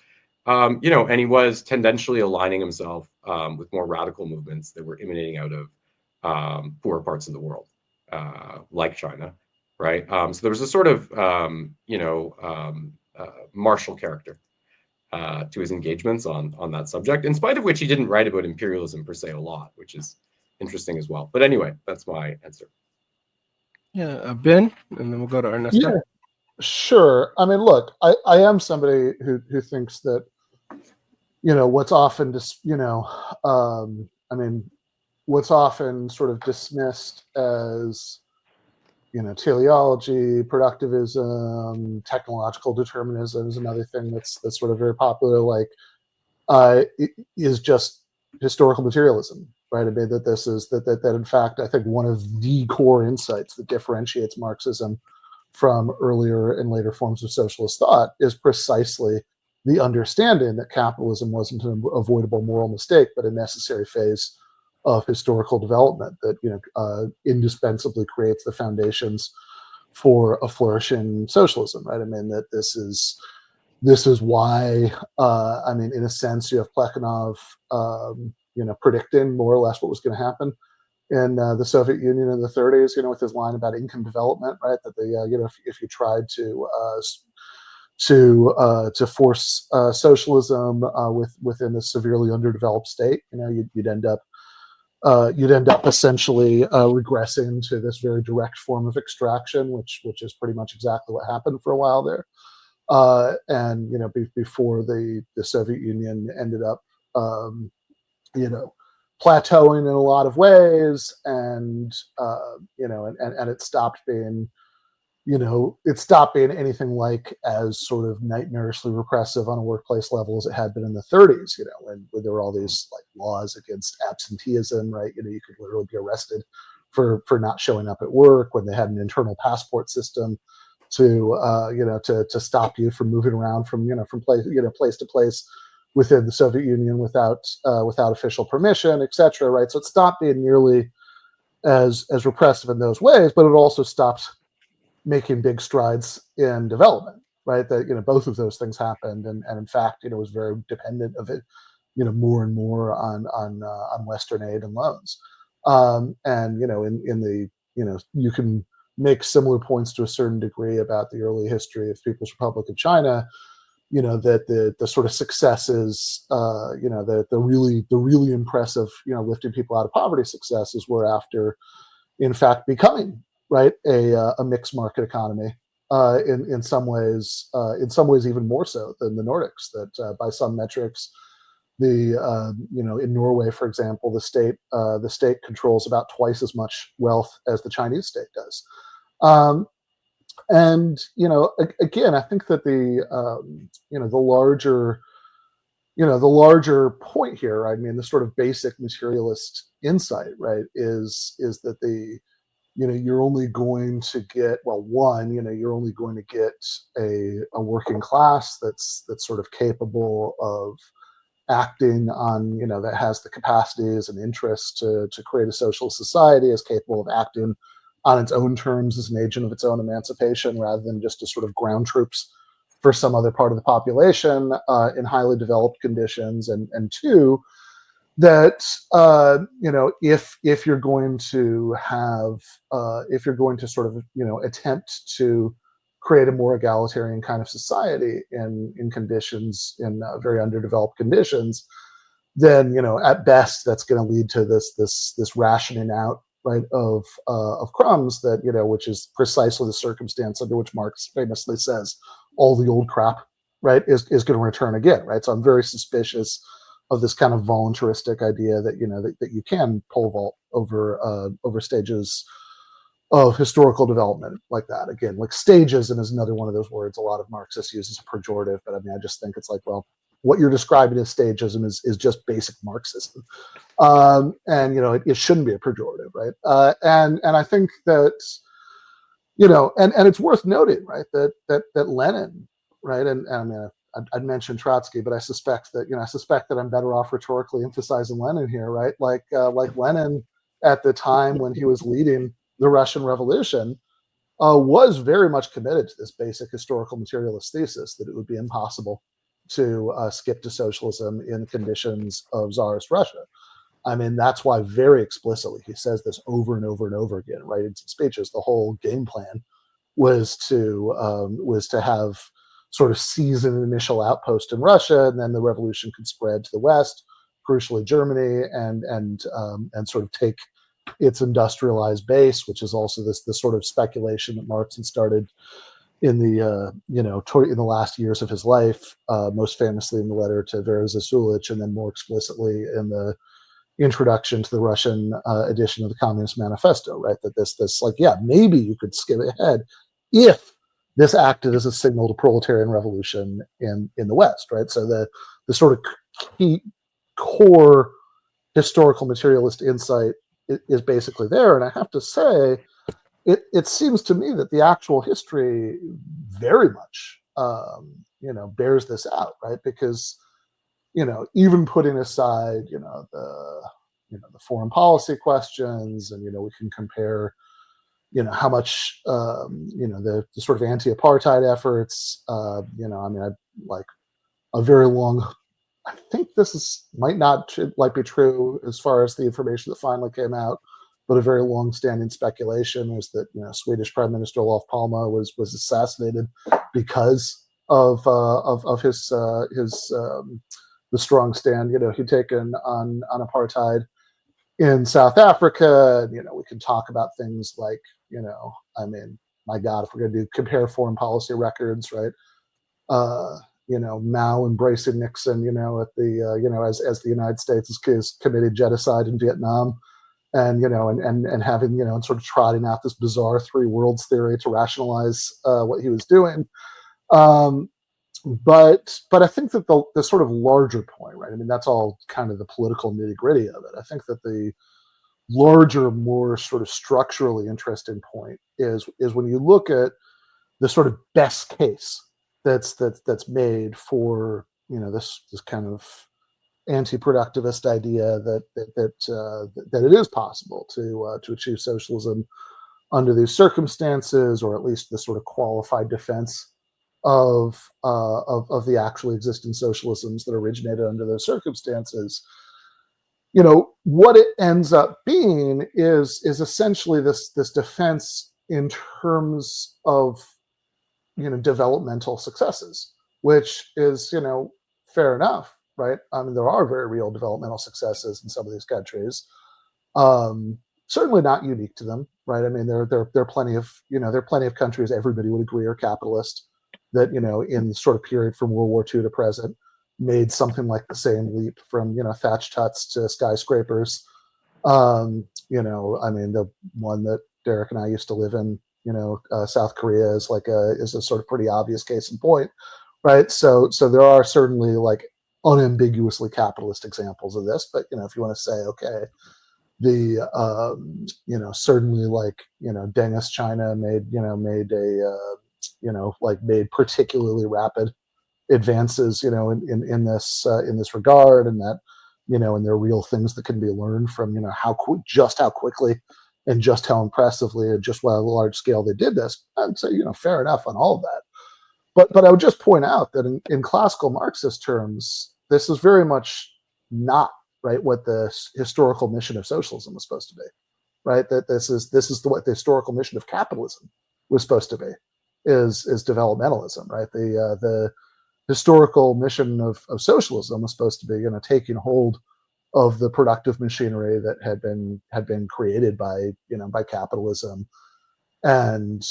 You know, and he was tendentially aligning himself with more radical movements that were emanating out of poorer parts of the world, like China, right? So there was a sort of, you know, martial character to his engagements on that subject, in spite of which he didn't write about imperialism per se a lot, which is interesting as well. But anyway, that's my answer. Yeah, Ben, and then we'll go to Ernesto. Yeah, sure. I mean, look, I am somebody who thinks that, you know, what's often just, you know, I mean, what's often sort of dismissed as, you know, teleology, productivism, technological determinism is another thing that's sort of very popular. Like, is just historical materialism, right? I mean, that this is that in fact, I think one of the core insights that differentiates Marxism from earlier and later forms of socialist thought is precisely the understanding that capitalism wasn't an avoidable moral mistake, but a necessary phase of historical development that, you know, indispensably creates the foundations for a flourishing socialism, right? I mean, that this is why, I mean, in a sense, you have Plekhanov, you know, predicting more or less what was going to happen in the Soviet Union in the 30s, you know, with his line about income development, right? That the, you know, if you tried to force socialism within a severely underdeveloped state, you know, you'd end up essentially regressing to this very direct form of extraction, which is pretty much exactly what happened for a while there. And, you know, before the Soviet Union ended up, you know, plateauing in a lot of ways, and you know, and it stopped being, you know, it stopped being anything like as sort of nightmarishly repressive on a workplace level as it had been in the 30s, you know, when there were all these like laws against absenteeism, right? You know, you could literally be arrested for not showing up at work, when they had an internal passport system to you know, to stop you from moving around from, you know, from place to place within the Soviet Union without official permission, etc. Right? So it stopped being nearly as repressive in those ways, but it also stopped making big strides in development. Right? That, you know, both of those things happened, and in fact, you know, was very dependent of it, you know, more and more on Western aid and loans. And, you know, in the, you know, you can make similar points to a certain degree about the early history of People's Republic of China, that the sort of successes, the really impressive, lifting people out of poverty successes were after, in fact, becoming right a mixed market economy. In some ways even more so than the Nordics. That by some metrics, in Norway, for example, the state controls about twice as much wealth as the Chinese state does. And again, I think that the larger point here, I mean, the sort of basic materialist insight, right, is that you're only going to get, you're only going to get a working class that's sort of capable of acting on, that has the capacities and interests to create a social society, is capable of acting on its own terms as an agent of its own emancipation, rather than just as sort of ground troops for some other part of the population in highly developed conditions. And two, that if you're going to have if you're going to sort of attempt to create a more egalitarian kind of society in conditions, in very underdeveloped conditions, then at best that's going to lead to this rationing out, right, of crumbs, that which is precisely the circumstance under which Marx famously says all the old crap, right, is going to return again, right? So I'm very suspicious of this kind of voluntaristic idea that that you can pole vault over stages of historical development like that. Again, like stagism is another one of those words a lot of Marxists use as a pejorative, but I mean, I just think it's like, well, what you're describing as stagism is just basic Marxism, and it shouldn't be a pejorative, right? And I think that and it's worth noting, right, that Lenin, right, and I mean, I'd mentioned Trotsky, but I suspect that I'm better off rhetorically emphasizing Lenin here, right? Like Lenin at the time when he was leading the Russian Revolution was very much committed to this basic historical materialist thesis that it would be impossible to skip to socialism in conditions of Tsarist Russia. I mean, that's why very explicitly he says this over and over and over again, right? In speeches, the whole game plan was to have sort of seize an initial outpost in Russia, and then the revolution could spread to the West, crucially Germany, and sort of take its industrialized base, which is also this sort of speculation that Marx had started in the in the last years of his life, most famously in the letter to Vera Zasulich, and then more explicitly in the introduction to the Russian edition of the Communist Manifesto, right? That this like, yeah, maybe you could skip ahead if this acted as a signal to proletarian revolution in the West, right? So the sort of key core historical materialist insight is basically there. And I have to say, it seems to me that the actual history very much, bears this out, right? Because, even putting aside, the foreign policy questions, and, we can compare, how much, the sort of anti-apartheid efforts, I mean, I'd like a very long, I think this might be true as far as the information that finally came out, but a very long-standing speculation was that Swedish Prime Minister Olof Palme was assassinated because of his the strong stand he'd taken on apartheid in South Africa. We can talk about things like I mean, my God, if we're going to compare foreign policy records, right? Mao embracing Nixon, at the as the United States has committed genocide in Vietnam, and and having and sort of trotting out this bizarre three worlds theory to rationalize what he was doing. But I think that the sort of larger point, right? I mean, that's all kind of the political nitty gritty of it. I think that the larger, more sort of structurally interesting point is when you look at the sort of best case that's made for this kind of anti-productivist idea that it is possible to achieve socialism under these circumstances, or at least the sort of qualified defense of the actually existing socialisms that originated under those circumstances. What it ends up being is essentially this defense in terms of developmental successes, which is, fair enough, right? I mean, there are very real developmental successes in some of these countries. Certainly not unique to them, right? I mean, there are plenty of, there are plenty of countries everybody would agree are capitalist that, in the sort of period from World War II to present, made something like the same leap from, thatched huts to skyscrapers. I mean, the one that Derick and I used to live in, South Korea is is a sort of pretty obvious case in point, right? So there are certainly like unambiguously capitalist examples of this, but if you want to say, okay, the certainly like Deng's China made made particularly rapid advances in this regard, and that and there are real things that can be learned from how quickly and just how impressively and just what a large scale they did this. I'd say fair enough on all of that, but I would just point out that in classical Marxist terms, this is very much not right what the historical mission of socialism was supposed to be, right? That this is what the historical mission of capitalism was supposed to be, is developmentalism, right? The historical mission of socialism was supposed to be taking hold of the productive machinery that had been created by by capitalism, and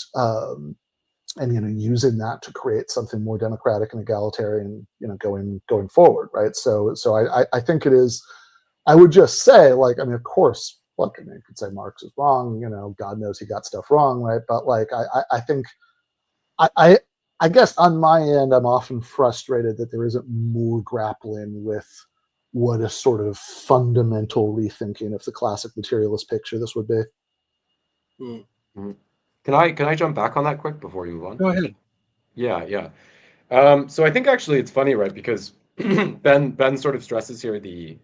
using that to create something more democratic and egalitarian going forward, right? So I think it is. I would just say, like, I mean, of course, look, I mean, you could say Marx is wrong, God knows he got stuff wrong, right? But like, I think I guess on my end, I'm often frustrated that there isn't more grappling with what a sort of fundamental rethinking of the classic materialist picture this would be. Mm-hmm. Can I jump back on that quick before you move on? Go ahead. Yeah. So I think actually it's funny, right? Because Ben sort of stresses here the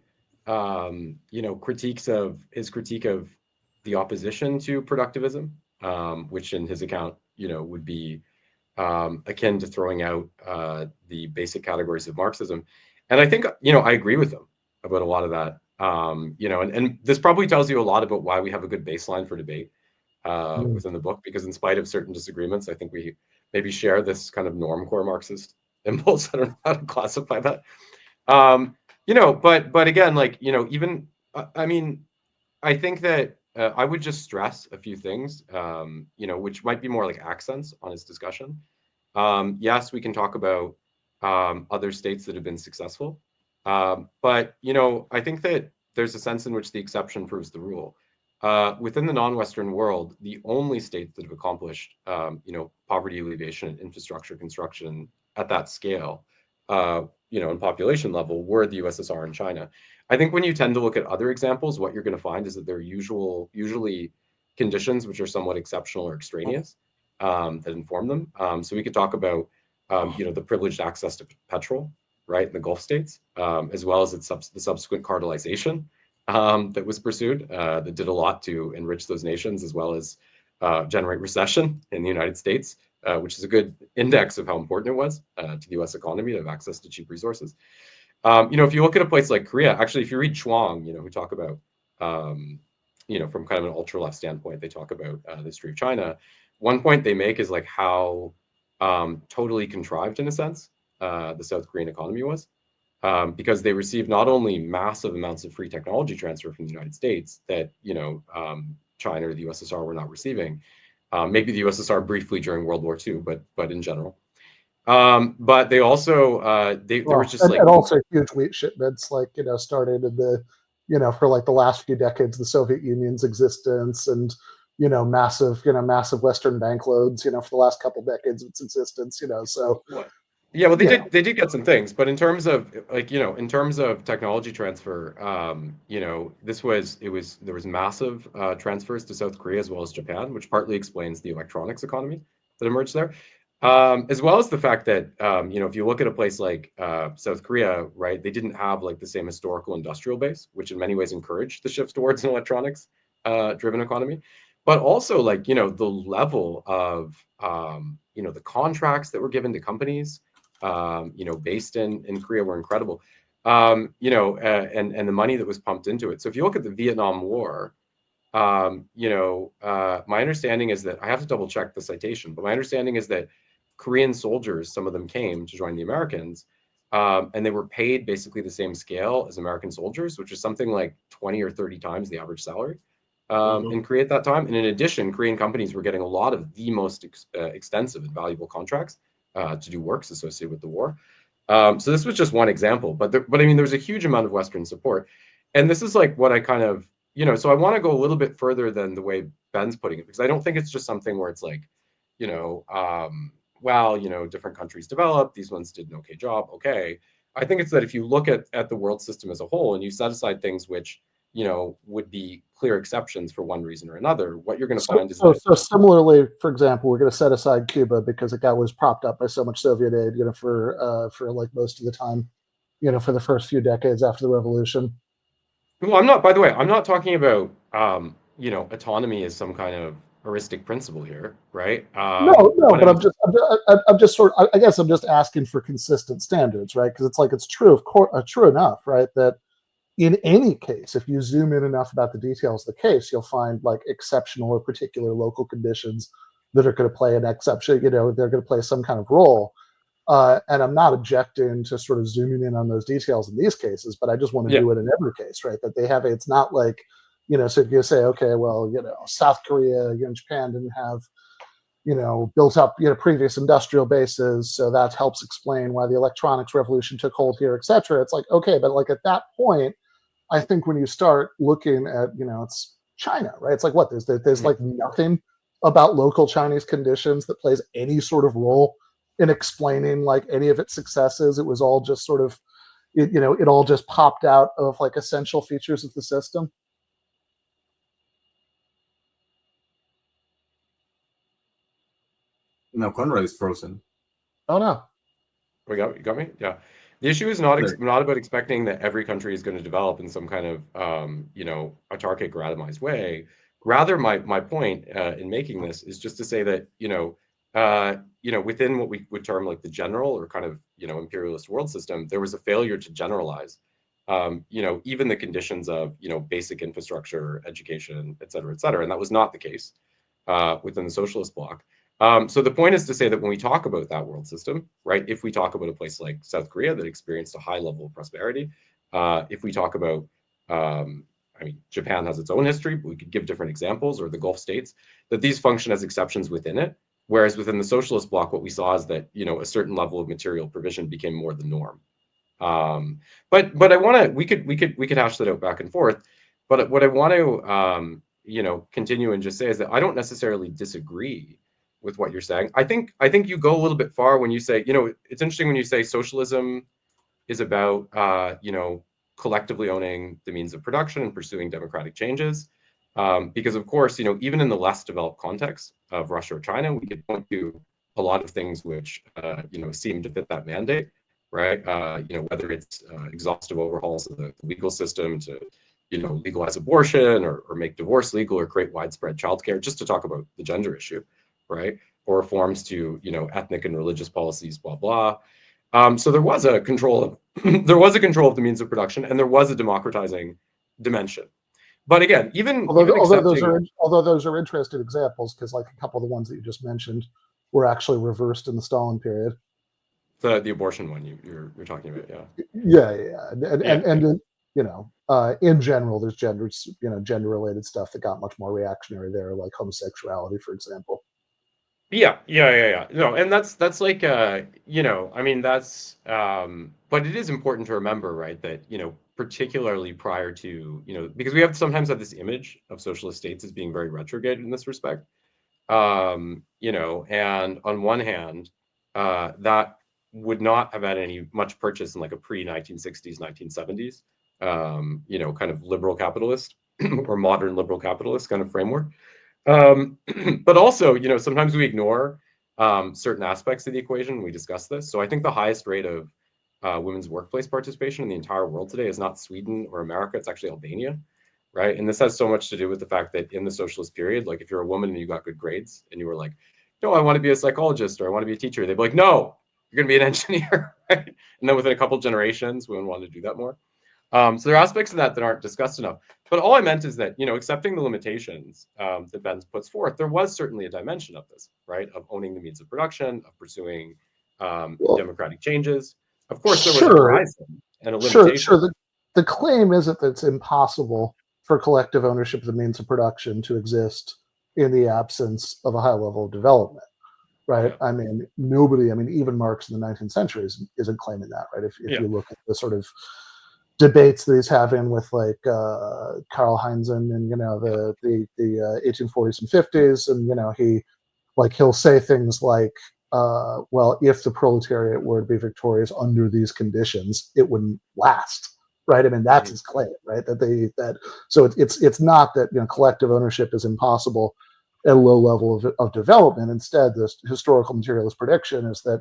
critique of the opposition to productivism, which in his account, would be akin to throwing out the basic categories of Marxism. And I think, I agree with him about a lot of that. And this probably tells you a lot about why we have a good baseline for debate within the book, because in spite of certain disagreements, I think we maybe share this kind of normcore Marxist impulse. I don't know how to classify that. But again, like, even, I mean, I think that I would just stress a few things, which might be more like accents on his discussion. Yes, we can talk about other states that have been successful. But, I think that there's a sense in which the exception proves the rule. Within the non-Western world, the only states that have accomplished, poverty alleviation and infrastructure construction at that scale, and population level were the USSR and China. I think when you tend to look at other examples, what you're going to find is that there are usually conditions which are somewhat exceptional or extraneous that inform them. So we could talk about, the privileged access to petrol, right, in the Gulf states, as well as the subsequent cartelization that was pursued, that did a lot to enrich those nations, as well as generate recession in the United States, which is a good index of how important it was to the U.S. economy to have access to cheap resources. If you look at a place like Korea, actually, if you read Chuang, who talk about, from kind of an ultra left standpoint, they talk about the history of China. One point they make is like how totally contrived, in a sense, the South Korean economy was. Because they received not only massive amounts of free technology transfer from the United States that China or the USSR were not receiving, maybe the USSR briefly during World War II, but in general. But they also there was just and also huge wheat shipments, like started in the for like the last few decades of the Soviet Union's existence, and massive Western bank loads for the last couple decades of its existence. So. Yeah, well, they did get some things, but in terms of in terms of technology transfer, there was massive transfers to South Korea as well as Japan, which partly explains the electronics economy that emerged there, as well as the fact that if you look at a place like South Korea, right, they didn't have like the same historical industrial base, which in many ways encouraged the shift towards an electronics driven economy, but also like the level of the contracts that were given to companies. Based in Korea were incredible, and the money that was pumped into it. So if you look at the Vietnam War, my understanding is that I have to double check the citation, but my understanding is that Korean soldiers, some of them came to join the Americans, and they were paid basically the same scale as American soldiers, which is something like 20 or 30 times the average salary in Korea at that time. And in addition, Korean companies were getting a lot of the most extensive and valuable contracts to do works associated with the war. So this was just one example, but I mean, there was a huge amount of Western support. And this is like what I kind of, so I want to go a little bit further than the way Ben's putting it, because I don't think it's just something where it's like, well, different countries developed, these ones did an okay job. Okay. I think it's that if you look at the world system as a whole and you set aside things which, would be clear exceptions for one reason or another, what you're going to find is so similarly, for example, we're going to set aside Cuba because it was propped up by so much Soviet aid, for like most of the time, for the first few decades after the revolution. Well, I'm not, by the way, I'm not talking about, autonomy as some kind of heuristic principle here, right? No, but I'm just sort of, I guess I'm just asking for consistent standards, right? Because it's true, true enough, right? That in any case, if you zoom in enough about the details of the case, you'll find like exceptional or particular local conditions that are going to play an exception, they're going to play some kind of role. And I'm not objecting to sort of zooming in on those details in these cases, but I just want to do it in every case, right? That they have, it's not like, so if you say, okay, well, South Korea, Japan didn't have, built up, previous industrial bases, so that helps explain why the electronics revolution took hold here, et cetera. It's like, okay, but like at that point, I think when you start looking at, it's China, right? It's like, what, there's like nothing about local Chinese conditions that plays any sort of role in explaining like any of its successes. It was all just sort of, it all just popped out of like essential features of the system. Now Conrad is frozen. Oh no. You got me? Yeah. The issue is not about expecting that every country is going to develop in some kind of, autarkic or atomized way. Rather, my point in making this is just to say that, within what we would term like the general or kind of, imperialist world system, there was a failure to generalize, even the conditions of, basic infrastructure, education, et cetera, et cetera. And that was not the case within the socialist bloc. So the point is to say that when we talk about that world system, right, if we talk about a place like South Korea that experienced a high level of prosperity, if we talk about, Japan has its own history, but we could give different examples, or the Gulf states, that these function as exceptions within it. Whereas within the socialist bloc, what we saw is that, a certain level of material provision became more the norm. But I want to, we could hash that out back and forth. But what I want to, continue and just say is that I don't necessarily disagree with what you're saying. I think you go a little bit far when you say, it's interesting when you say socialism is about, collectively owning the means of production and pursuing democratic changes. Because of course, even in the less developed context of Russia or China, we could point to a lot of things which, seem to fit that mandate, right? Whether it's exhaustive overhauls of the legal system to, legalize abortion or make divorce legal or create widespread childcare, just to talk about the gender issue, right? Or reforms to, ethnic and religious policies, blah, blah. So there was a control of the means of production, and there was a democratizing dimension. But again, although those are interesting examples, because like a couple of the ones that you just mentioned were actually reversed in the Stalin period. The abortion one you're talking about, and in general, there's gender related stuff that got much more reactionary there, like homosexuality, for example. Yeah. No, and that's like, that's, but it is important to remember, right, that, particularly prior to, because we sometimes have this image of socialist states as being very retrograde in this respect, and on one hand, that would not have had much purchase in like a pre-1960s, 1970s, kind of liberal capitalist or modern liberal capitalist kind of framework. But also, sometimes we ignore certain aspects of the equation when we discuss this. So I think the highest rate of women's workplace participation in the entire world today is not Sweden or America, it's actually Albania, right? And this has so much to do with the fact that in the socialist period, like if you're a woman and you got good grades and you were like, no, I want to be a psychologist or I want to be a teacher, they'd be like, no, you're going to be an engineer, right? And then within a couple generations, women wanted to do that more. So there are aspects of that that aren't discussed enough. But all I meant is that, accepting the limitations that Ben puts forth, there was certainly a dimension of this, right? Of owning the means of production, of pursuing Well, democratic changes. Of course, there was a sure, horizon and a limitation. sure. The claim isn't that it's impossible for collective ownership of the means of production to exist in the absence of a high level of development, right? Yeah. I mean, nobody, I mean, even Marx in the 19th century isn't claiming that, right? If Yeah. you look at the sort of debates that he's having with like Karl Heinzen and the 1840s and 50s, and he'll say things like, well, if the proletariat were to be victorious under these conditions, it wouldn't last, right? I mean, that's his claim, right? So it's not that collective ownership is impossible at a low level of development. Instead, the historical materialist prediction is that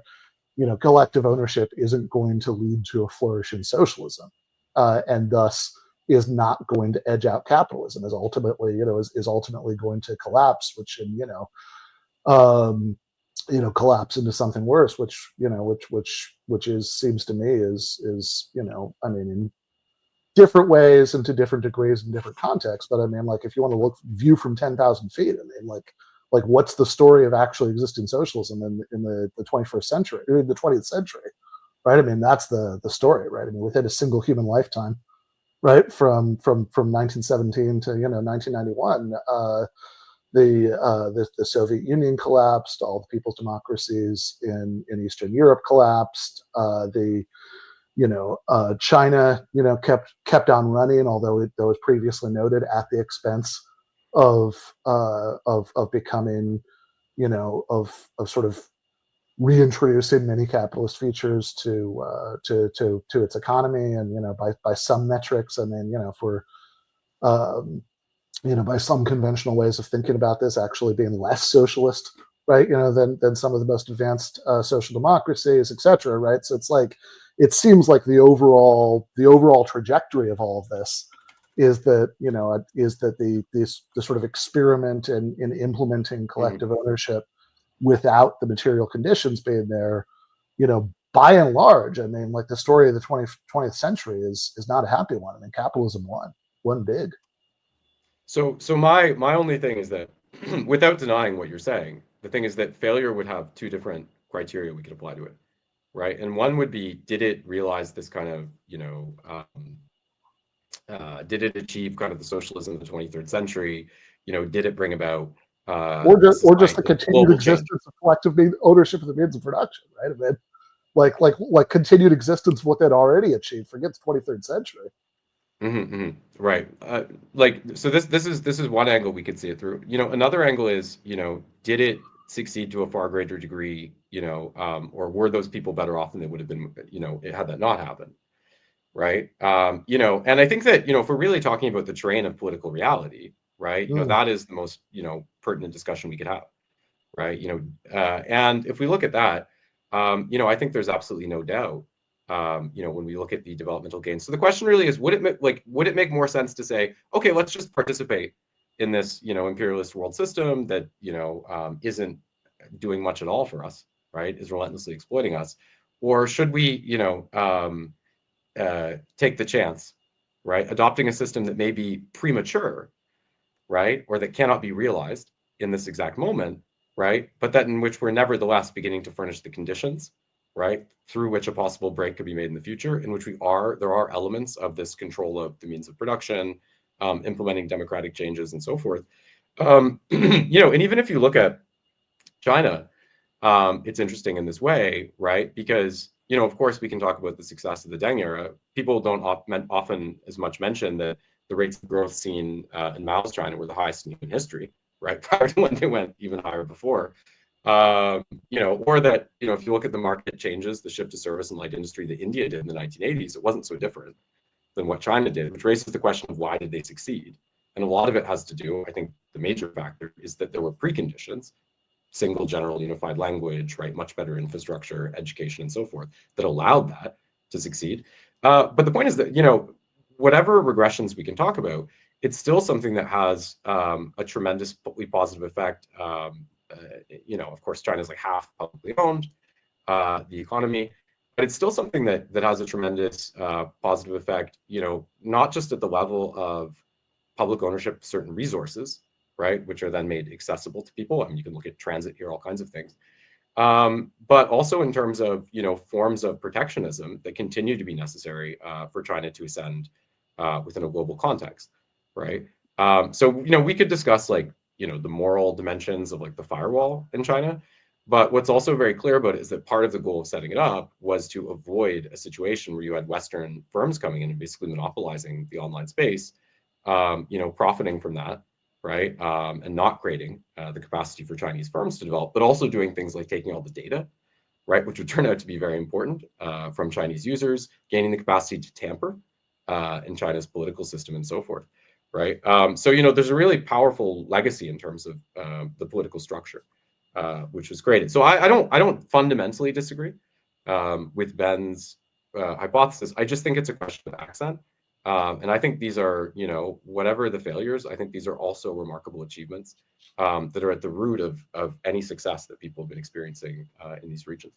collective ownership isn't going to lead to a flourish in socialism, and thus is not going to edge out capitalism, is ultimately going to collapse, which collapse into something worse, which seems to me is I mean, in different ways and to different degrees in different contexts. But I mean, like, if you want to view from 10,000 feet, I mean, like what's the story of actually existing socialism in the 21st century, or the 20th century, right? I mean, that's the story, right? I mean, within a single human lifetime, right, from 1917 to 1991, the Soviet Union collapsed. All the people's democracies in Eastern Europe collapsed. China, kept on running, although that was previously noted at the expense of becoming, of sort of reintroducing many capitalist features to its economy, and by some metrics, I mean, for by some conventional ways of thinking about this, actually being less socialist, right? Than some of the most advanced social democracies, etc. Right? So it's like, it seems like the overall trajectory of all of this is that the sort of experiment in implementing collective ownership without the material conditions being there, by and large, I mean, like, the story of the 20th century is not a happy one. I mean, capitalism won big. So my only thing is that, without denying what you're saying, the thing is that failure would have two different criteria we could apply to it, right? And one would be, did it realize this kind of, did it achieve kind of the socialism of the 23rd century? Did it bring about or just the continued existence of collective ownership of the means of production, right? I mean, like continued existence of what they'd already achieved. Forget the 23rd century. Right. So this is one angle we could see it through. Another angle is, did it succeed to a far greater degree, or were those people better off than they would have been, had that not happened, right? And I think that, if we're really talking about the terrain of political reality, right, that is the most, pertinent discussion we could have, right? And if we look at that, I think there's absolutely no doubt, when we look at the developmental gains. So the question really is, would it make more sense to say, okay, let's just participate in this, imperialist world system that, isn't doing much at all for us, right? Is relentlessly exploiting us, or should we, take the chance, right? Adopting a system that may be premature, right, or that cannot be realized in this exact moment, right, but that in which we're nevertheless beginning to furnish the conditions, right, through which a possible break could be made in the future, in which there are elements of this control of the means of production, implementing democratic changes and so forth. And even if you look at China, it's interesting in this way, right? Because, of course, we can talk about the success of the Deng era. People don't often as much mention that the rates of growth seen in Mao's China were the highest in human history, right? Prior to when they went even higher before. Or that, if you look at the market changes, the shift to service and light industry that India did in the 1980s, it wasn't so different than what China did, which raises the question of why did they succeed? And a lot of it has to do, I think the major factor is that there were preconditions, single general unified language, right, much better infrastructure, education, and so forth, that allowed that to succeed. But the point is that, whatever regressions we can talk about, it's still something that has a tremendously positive effect. Of course, China's like half publicly owned, the economy. it's still something that has a tremendous positive effect, not just at the level of public ownership of certain resources, right, which are then made accessible to people. I mean, you can look at transit here, all kinds of things. But also in terms of, forms of protectionism that continue to be necessary for China to ascend within a global context, right? So, we could discuss like, the moral dimensions of like the firewall in China. But what's also very clear about it is that part of the goal of setting it up was to avoid a situation where you had Western firms coming in and basically monopolizing the online space, profiting from that, right? And not creating the capacity for Chinese firms to develop, but also doing things like taking all the data, right, which would turn out to be very important from Chinese users, gaining the capacity to tamper in China's political system and so forth, right? So, there's a really powerful legacy in terms of the political structure, which was created. So I don't fundamentally disagree with Ben's hypothesis. I just think it's a question of accent. And I think these are, whatever the failures, I think these are also remarkable achievements that are at the root of any success that people have been experiencing in these regions.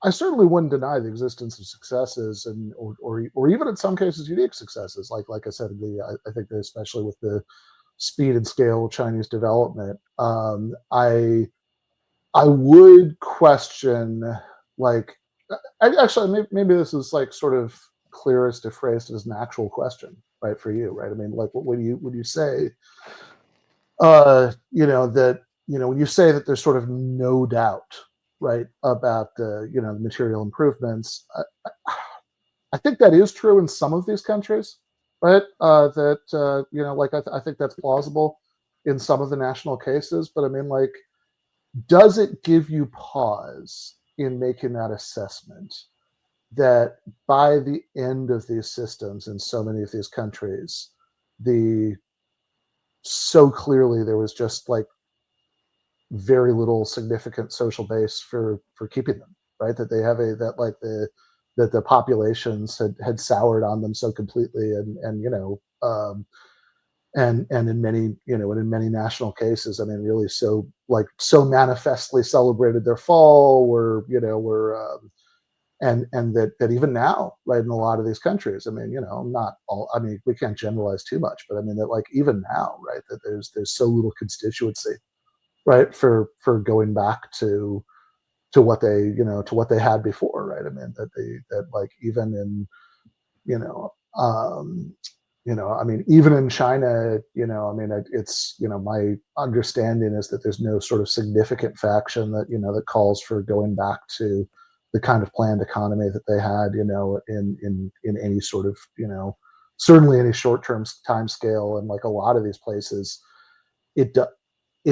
I certainly wouldn't deny the existence of successes, and or even in some cases unique successes. Like I said, I think that especially with the speed and scale of Chinese development, I would question, like, actually maybe this is like sort of clearest if phrased as an actual question, right, for you, right? I mean, like, when you say, that when you say that there's sort of no doubt, right, about the the material improvements, I think that is true in some of these countries, right? I think that's plausible in some of the national cases, but I mean, like, does it give you pause in making that assessment that by the end of these systems in so many of these countries, so clearly there was just like very little significant social base for keeping them, right? That they have that the populations had soured on them so completely, and in many in many national cases, I mean, really so manifestly celebrated their fall, and that even now, right, in a lot of these countries, I mean, not all, I mean, we can't generalize too much, but I mean that, like, even now, right, that there's so little constituency, right, for going back to what they had before, right? I mean that like even in I mean, even in China, I mean, it's my understanding is that there's no sort of significant faction that that calls for going back to the kind of planned economy that they had, in any sort of certainly any short-term time scale. And like a lot of these places, it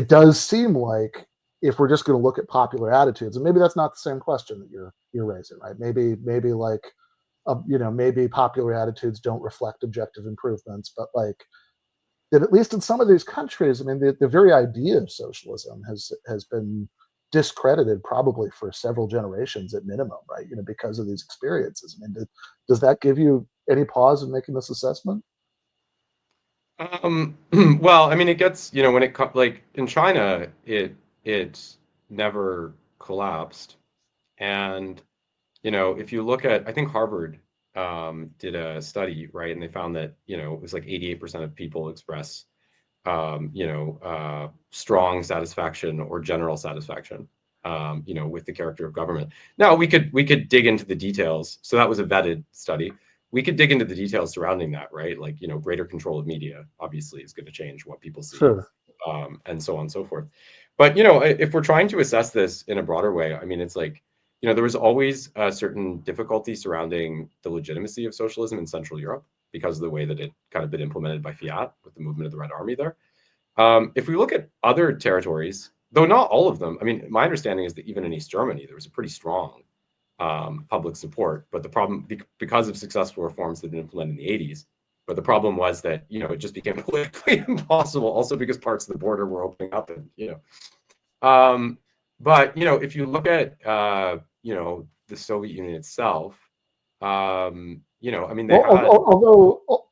does seem like, if we're just going to look at popular attitudes, and maybe that's not the same question that you're raising, right? Maybe like, maybe popular attitudes don't reflect objective improvements, but like that, at least in some of these countries, I mean, the very idea of socialism has been discredited probably for several generations at minimum, right? Because of these experiences. I mean, does that give you any pause in making this assessment? Well, I mean, it gets, when it like in China, it never collapsed. And, if you look at, I think Harvard did a study, right? And they found that, it was like 88% of people express, strong satisfaction or general satisfaction, with the character of government. Now we could dig into the details. So that was a vetted study. We could dig into the details surrounding that, right? Like, greater control of media obviously is going to change what people see, Sure. And so on and so forth. But, if we're trying to assess this in a broader way, I mean, it's like, there was always a certain difficulty surrounding the legitimacy of socialism in Central Europe because of the way that it kind of been implemented by fiat with the movement of the Red Army there. If we look at other territories, though not all of them, I mean, my understanding is that even in East Germany, there was a pretty strong public support. But the problem, because of successful reforms that have been implemented in the 80s, but the problem was that, it just became politically impossible, also because parts of the border were opening up, and, but, if you look at, the Soviet Union itself, I mean, they had...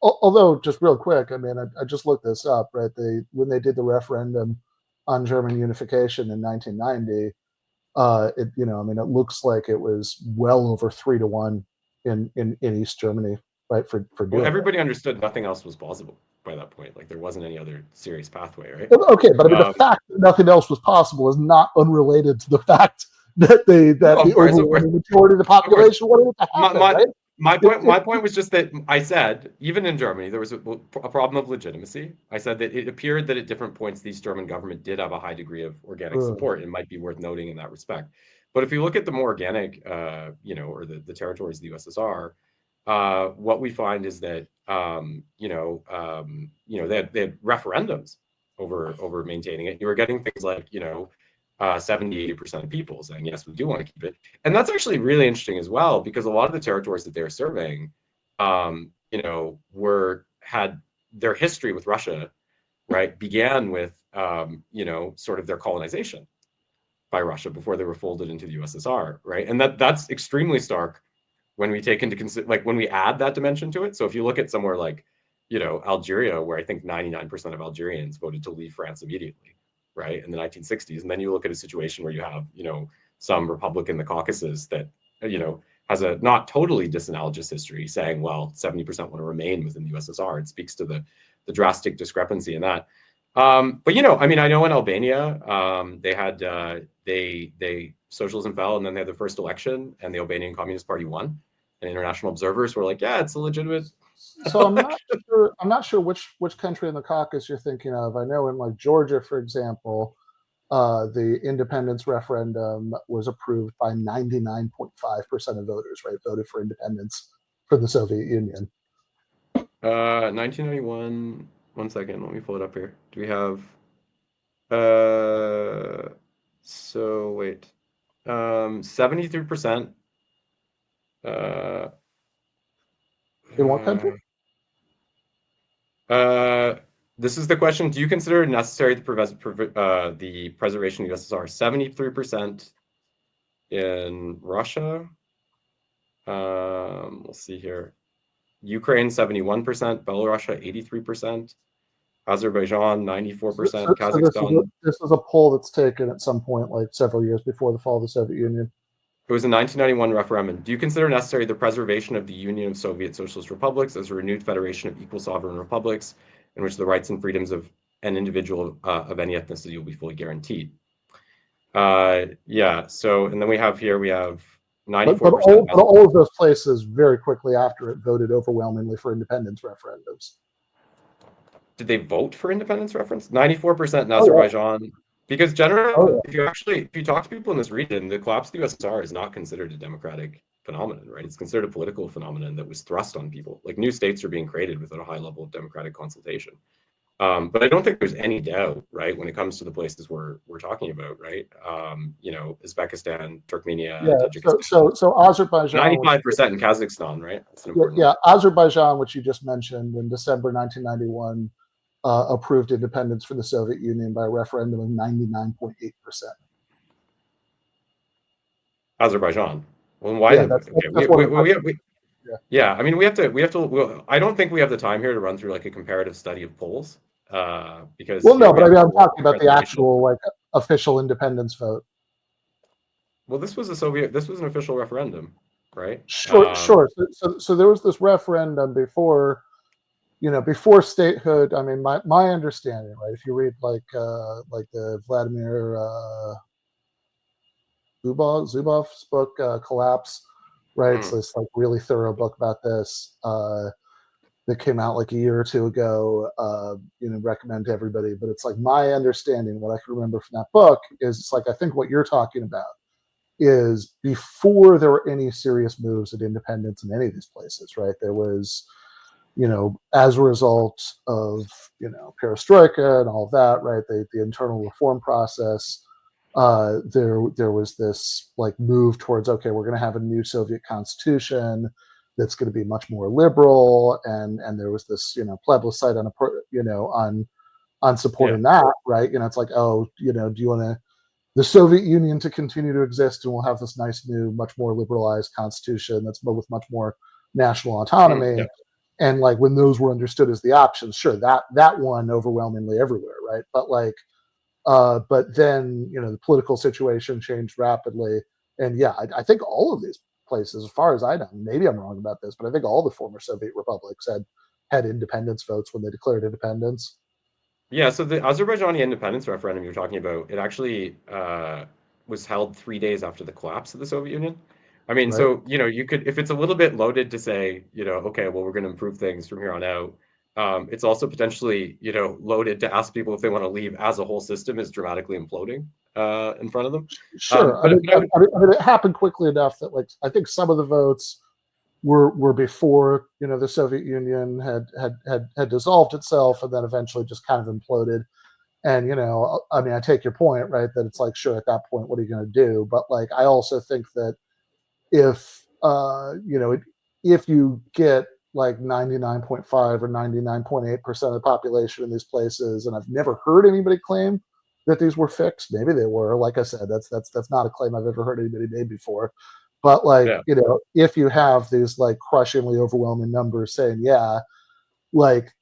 Although, just real quick, I mean, I just looked this up, right? When they did the referendum on German unification in 1990, It, you know, I mean, it looks like it was well over 3-1 in East Germany, right? For doing Well, everybody understood nothing else was plausible by that point. Like there wasn't any other serious pathway, right? Okay, but I mean, the fact that nothing else was possible is not unrelated to the fact that the overwhelming majority of the population wanted it to happen, right? My point was just that I said, even in Germany, there was a problem of legitimacy. I said that it appeared that at different points, the East German government did have a high degree of organic support. It might be worth noting in that respect. But if you look at the more organic, you know, or the territories of the USSR, what we find is that, you know, they had referendums over maintaining it. You were getting things like, you know, 70-80% of people saying, yes, we do want to keep it. And that's actually really interesting as well, because a lot of the territories that they're serving, you know, had their history with Russia, right, began with, you know, sort of their colonization by Russia before they were folded into the USSR, right? And that's extremely stark when we take into consideration, like when we add that dimension to it. So if you look at somewhere like, you know, Algeria, where I think 99% of Algerians voted to leave France immediately, right, in the 1960s. And then you look at a situation where you have, you know, some republic in the Caucasus that, you know, has a not totally disanalogous history saying, well, 70% want to remain within the USSR. It speaks to the drastic discrepancy in that. But, you know, I mean, I know in Albania, they had, socialism fell, and then they had the first election, and the Albanian Communist Party won. And international observers were like, yeah, it's a legitimate. So I'm not sure which country in the Caucasus you're thinking of. I know in like Georgia, for example, the independence referendum was approved by 99.5% of voters, right? Voted for independence for the Soviet Union. 1991. 1 second, let me pull it up here. Do we have? So wait, 73%. In what country? This is the question. Do you consider it necessary to the preservation of the USSR? 73% in Russia. Let's see here. Ukraine, 71%. Belarus, 83%. Azerbaijan, 94%. Kazakhstan. This is a poll that's taken at some point, like several years before the fall of the Soviet Union. It was a 1991 referendum. Do you consider necessary the preservation of the Union of Soviet Socialist Republics as a renewed federation of equal sovereign republics in which the rights and freedoms of an individual of any ethnicity will be fully guaranteed? Yeah. So, and then we have 94%. But all of those places very quickly after it voted overwhelmingly for independence referendums. Did they vote for independence reference? 94% in Azerbaijan. Yeah. Because generally, if you talk to people in this region, the collapse of the USSR is not considered a democratic phenomenon, right? It's considered a political phenomenon that was thrust on people. Like new states are being created without a high level of democratic consultation. But I don't think there's any doubt, right, when it comes to the places we're talking about, right? You know, Uzbekistan, Turkmenia, Tajikistan. So Azerbaijan, 95% in Kazakhstan, right? That's an important one. Azerbaijan, which you just mentioned, in December 1991, approved independence for the Soviet Union by a referendum of 99.8%. Azerbaijan. Well, why? Yeah, I mean, we have to. I don't think we have the time here to run through like a comparative study of polls, because. Well, no, but I mean, I'm talking about the actual like official independence vote. Well, this was an official referendum, right? Sure. So there was this referendum before. You know, before statehood. I mean, my understanding, right? If you read like the Vladimir Zubov's book, Collapse, right? It's this like really thorough book about this that came out like a year or two ago. You know, recommend to everybody. But it's like my understanding, what I can remember from that book is it's like I think what you're talking about is before there were any serious moves at independence in any of these places, right? There was, you know, as a result of, you know, perestroika and all of that, right? The internal reform process, there was this like move towards, okay, we're going to have a new Soviet constitution that's going to be much more liberal, and there was this, you know, plebiscite on supporting that, right? You know, it's like, oh, you know, do you want the Soviet Union to continue to exist, and we'll have this nice new, much more liberalized constitution that's with much more national autonomy. Yeah. And like when those were understood as the options, sure, that won overwhelmingly everywhere, right? But like But then, the political situation changed rapidly. And yeah, I think all of these places, as far as I know, maybe I'm wrong about this, but I think all the former Soviet republics had independence votes when they declared independence. Yeah, so the Azerbaijani independence referendum you're talking about, it actually was held 3 days after the collapse of the Soviet Union. I mean, Right. so, you could, if it's a little bit loaded to say, okay, well, we're going to improve things from here on out, it's also potentially, loaded to ask people if they want to leave as a whole system is dramatically imploding in front of them. Sure. But I would, I mean, it happened quickly enough that, like, I think some of the votes were before the Soviet Union had dissolved itself, and then eventually just kind of imploded. And I mean, I take your point, right? That it's like, sure, at that point, what are you going to do? But like, I also think that if if you get like 99.5 or 99.8% of the population in these places, and I've never heard anybody claim that these were fixed. Maybe they were. Like I said, that's not a claim I've ever heard anybody made before. But like, yeah. If you have these like crushingly overwhelming numbers saying, yeah, like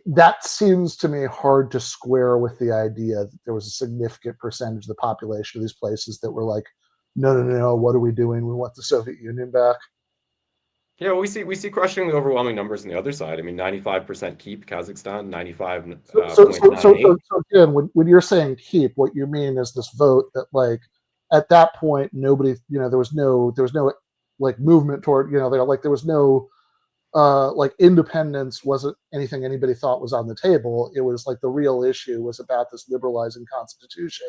that seems to me hard to square with the idea that there was a significant percentage of the population of these places that were like, no, what are we doing? We want the Soviet Union back. Yeah, well, we see crushingly overwhelming numbers on the other side. I mean, 95% keep Kazakhstan, 95.98. So again, when you're saying keep, what you mean is this vote that, like, at that point, nobody, there was no like movement toward, there was no like independence wasn't anything anybody thought was on the table. It was like the real issue was about this liberalizing constitution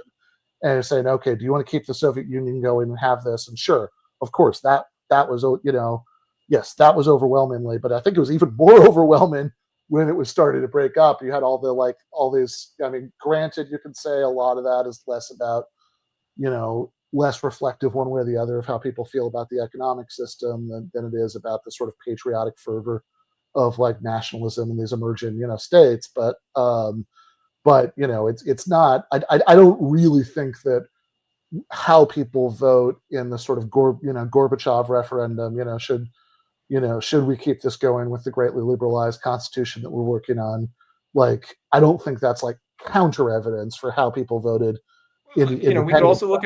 and saying, okay, do you want to keep the Soviet Union going and have this? And sure, of course, that was, yes, that was overwhelmingly, but I think it was even more overwhelming when it was starting to break up. You had all these, I mean, granted, you can say a lot of that is less about, less reflective one way or the other of how people feel about the economic system than it is about the sort of patriotic fervor of like nationalism in these emerging, states. But it's not, I don't really think that how people vote in the sort of Gorbachev referendum, should we keep this going with the greatly liberalized constitution that we're working on? Like, I don't think that's like counter evidence for how people voted in We could also look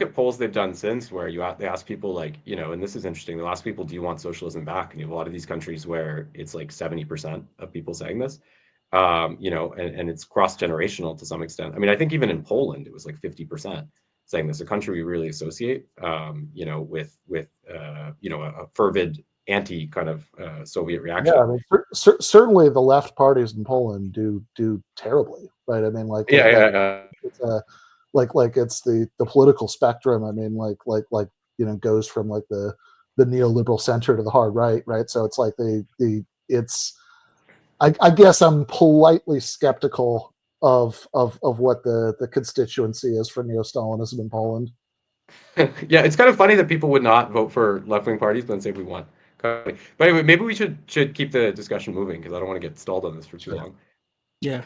at polls they've done since where they ask people like, and this is interesting. They'll ask people, do you want socialism back? And you have a lot of these countries where it's like 70% of people saying this, and it's cross-generational to some extent. I mean, I think even in Poland, it was like 50% saying this, a country we really associate, with a fervid anti kind of Soviet reaction. Yeah, I mean, certainly the left parties in Poland do terribly, right? I mean, like, it's it's the political spectrum. I mean, goes from like the neoliberal center to the hard right, right? So it's like I guess I'm politely skeptical of what the constituency is for neo-Stalinism in Poland. Yeah, it's kind of funny that people would not vote for left-wing parties, but then say we won. But anyway, maybe we should keep the discussion moving because I don't want to get stalled on this for too long. Yeah.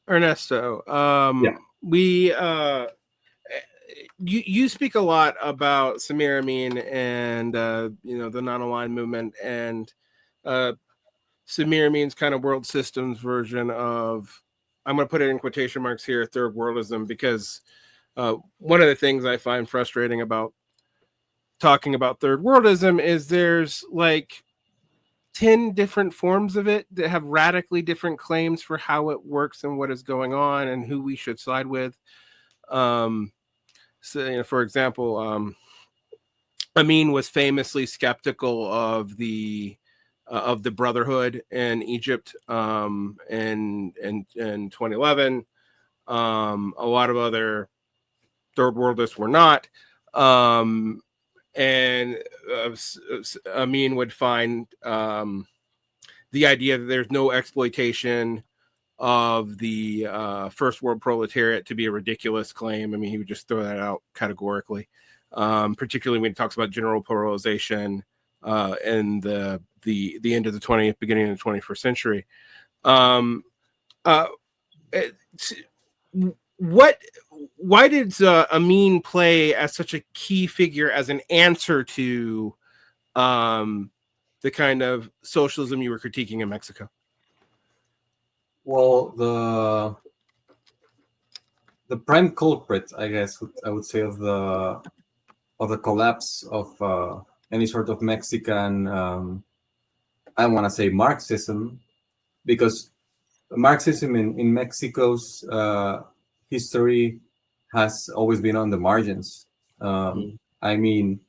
Ernesto, Yeah. we you speak a lot about Samir Amin and the non-aligned movement and Samir Amin's kind of world systems version of, I'm going to put it in quotation marks here, third worldism, because one of the things I find frustrating about talking about third worldism is there's like 10 different forms of it that have radically different claims for how it works and what is going on and who we should side with. So, for example, Amin was famously skeptical of the Brotherhood in Egypt in 2011. A lot of other third worldists were not. And Amin would find the idea that there's no exploitation of the first world proletariat to be a ridiculous claim. I mean, he would just throw that out categorically, particularly when he talks about general polarization and the end of the 20th, beginning of the 21st century. Why did Amin play as such a key figure as an answer to the kind of socialism you were critiquing in Mexico? Well, the prime culprit, I guess, I would say, of the collapse of any sort of Mexican, I want to say Marxism, because Marxism in Mexico's history has always been on the margins. I mean,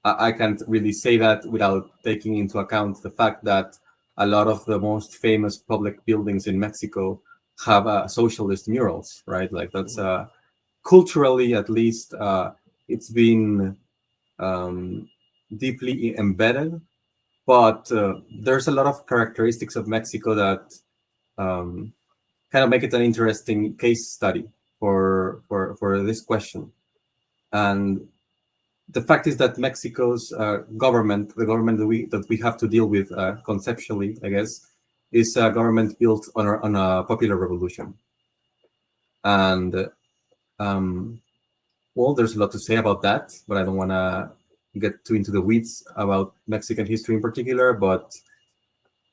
I can't really say that without taking into account the fact that a lot of the most famous public buildings in Mexico have socialist murals, right? Like that's culturally, at least, it's been deeply embedded. But there's a lot of characteristics of Mexico that kind of make it an interesting case study for this question. And the fact is that Mexico's government, the government that we have to deal with conceptually, I guess, is a government built on a popular revolution. And well, there's a lot to say about that, but I don't want to get too into the weeds about Mexican history in particular. But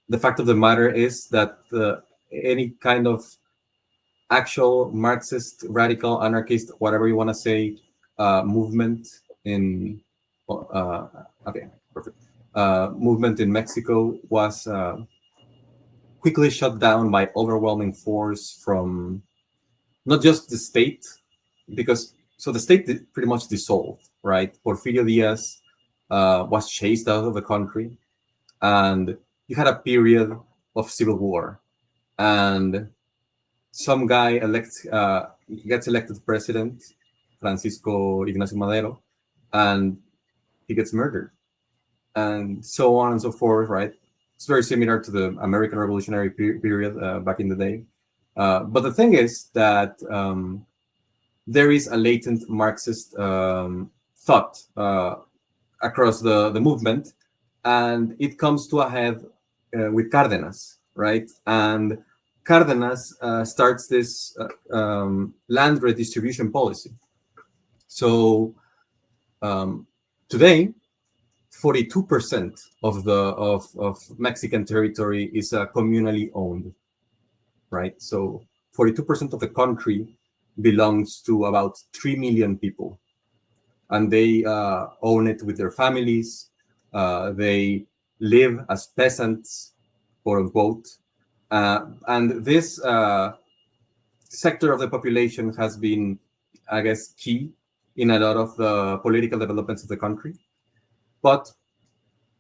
the fact of the matter is that any kind of actual Marxist, radical, anarchist, whatever you want to say, movement in movement in Mexico was quickly shut down by overwhelming force from not just the state, because so the state pretty much dissolved, right? Porfirio Diaz was chased out of the country, and you had a period of civil war, and some guy gets elected president, Francisco Ignacio Madero, and he gets murdered, and so on and so forth, right? It's very similar to the American Revolutionary period back in the day. But the thing is that there is a latent Marxist thought across the movement, and it comes to a head with Cárdenas, right? And Cárdenas starts this land redistribution policy. So today, 42% of Mexican territory is communally owned, right? So 42% of the country belongs to about 3 million people, and they own it with their families. They live as peasants, quote unquote. And this sector of the population has been, I guess, key in a lot of the political developments of the country. But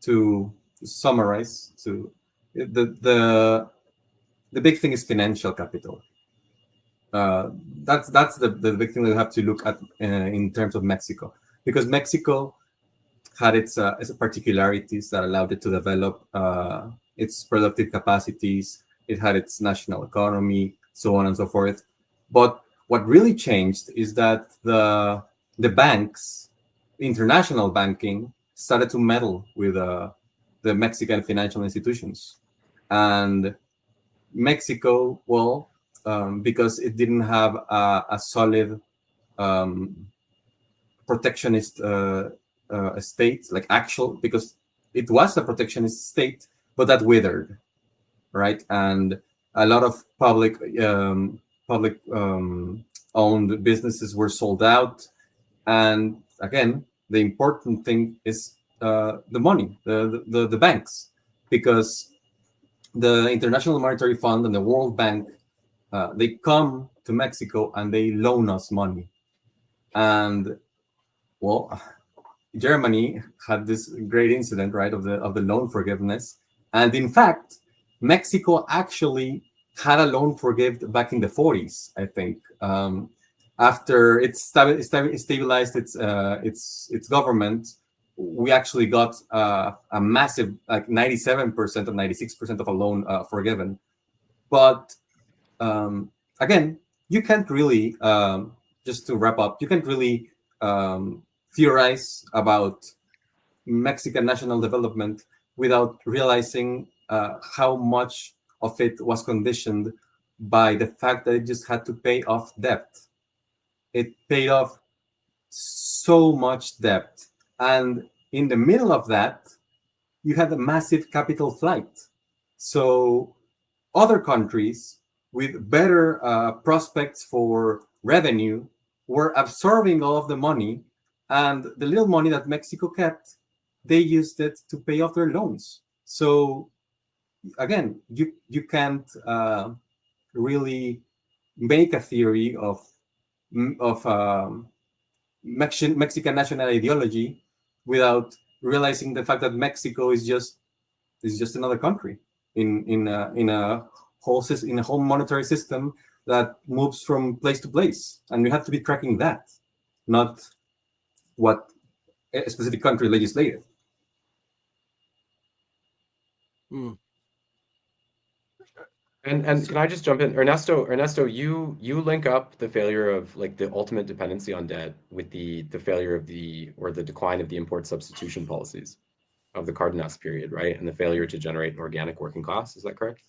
to summarize, the big thing is financial capital. That's the big thing that we have to look at in terms of Mexico, because Mexico had its particularities that allowed it to develop its productive capacities. It had its national economy, so on and so forth. But what really changed is that the banks, international banking, started to meddle with the Mexican financial institutions. And Mexico, well, because it didn't have a solid protectionist state, like actual, because it was a protectionist state, but that withered, right? And a lot of public owned businesses were sold out. And again, the important thing is the money, the banks, because the International Monetary Fund and the World Bank, they come to Mexico and they loan us money. And well, Germany had this great incident, right, of the loan forgiveness. And in fact, Mexico actually had a loan forgiven back in the 40s, I think. After it stabilized its government, we actually got a massive, like 97% or 96% of a loan forgiven. But again, you can't really, just to wrap up, you can't really theorize about Mexican national development without realizing how much of it was conditioned by the fact that it just had to pay off debt. It paid off so much debt. And in the middle of that, you had a massive capital flight. So other countries with better prospects for revenue were absorbing all of the money, and the little money that Mexico kept, they used it to pay off their loans. So again, you can't really make a theory of Mexican national ideology without realizing the fact that Mexico is just another country in a whole monetary system that moves from place to place, and you have to be tracking that, not what a specific country legislated. Mm. And can I just jump in, Ernesto, you link up the failure of like the ultimate dependency on debt with the failure of the decline of the import substitution policies of the Cardenas period, right? And the failure to generate an organic working class. Is that correct?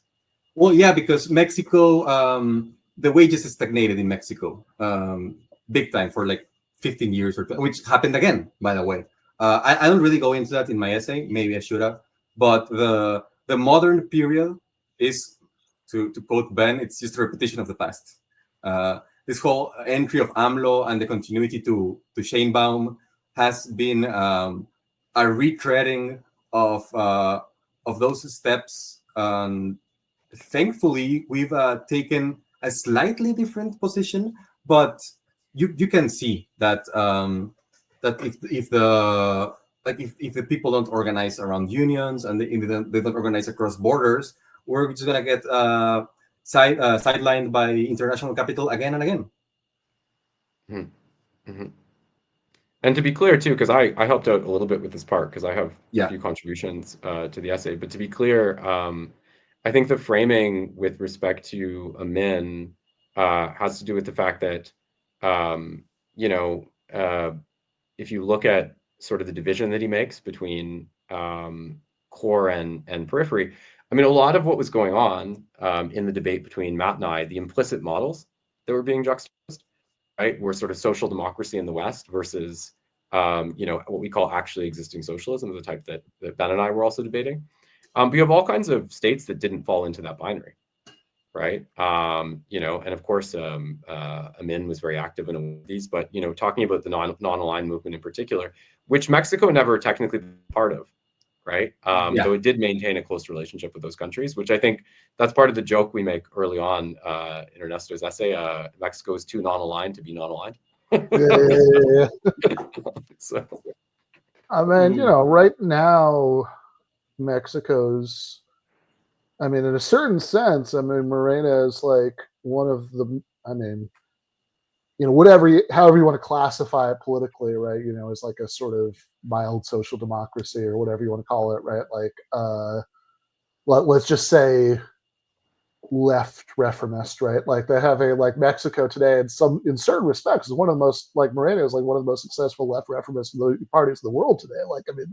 Well, yeah, because Mexico, the wages stagnated in Mexico big time for like 15 years, which happened again, by the way. I don't really go into that in my essay. Maybe I should have. But the modern period is, to quote Ben, it's just a repetition of the past. This whole entry of AMLO and the continuity to Sheinbaum has been a retreading of those steps. Thankfully, we've taken a slightly different position, but you can see that that if the people don't organize around unions and they don't organize across borders, we're just gonna get sidelined by international capital again and again. Mm-hmm. Mm-hmm. And to be clear too, because I helped out a little bit with this part because I have a few contributions to the essay. But to be clear, I think the framing with respect to Amin has to do with the fact that if you look at sort of the division that he makes between core and periphery, I mean, a lot of what was going on in the debate between Matt and I, the implicit models that were being juxtaposed, right, were sort of social democracy in the West versus what we call actually existing socialism, the type that Ben and I were also debating. But you have all kinds of states that didn't fall into that binary, right? And of course, Amin was very active in these, but talking about the non-aligned movement in particular, which Mexico never technically was part of, right? Though it did maintain a close relationship with those countries, which I think that's part of the joke we make early on in Ernesto's essay. Mexico is too non-aligned to be non-aligned. Yeah. So, I mean, right now, Mexico's, I mean, in a certain sense, I mean, Morena is like one of the, I mean, however you want to classify it politically, right? Is like a sort of mild social democracy or whatever you want to call it, right? Like, let's just say left reformist, right? Like they have like Mexico today in certain respects is one of the most, like Morena is like one of the most successful left reformist parties in the world today. Like, I mean,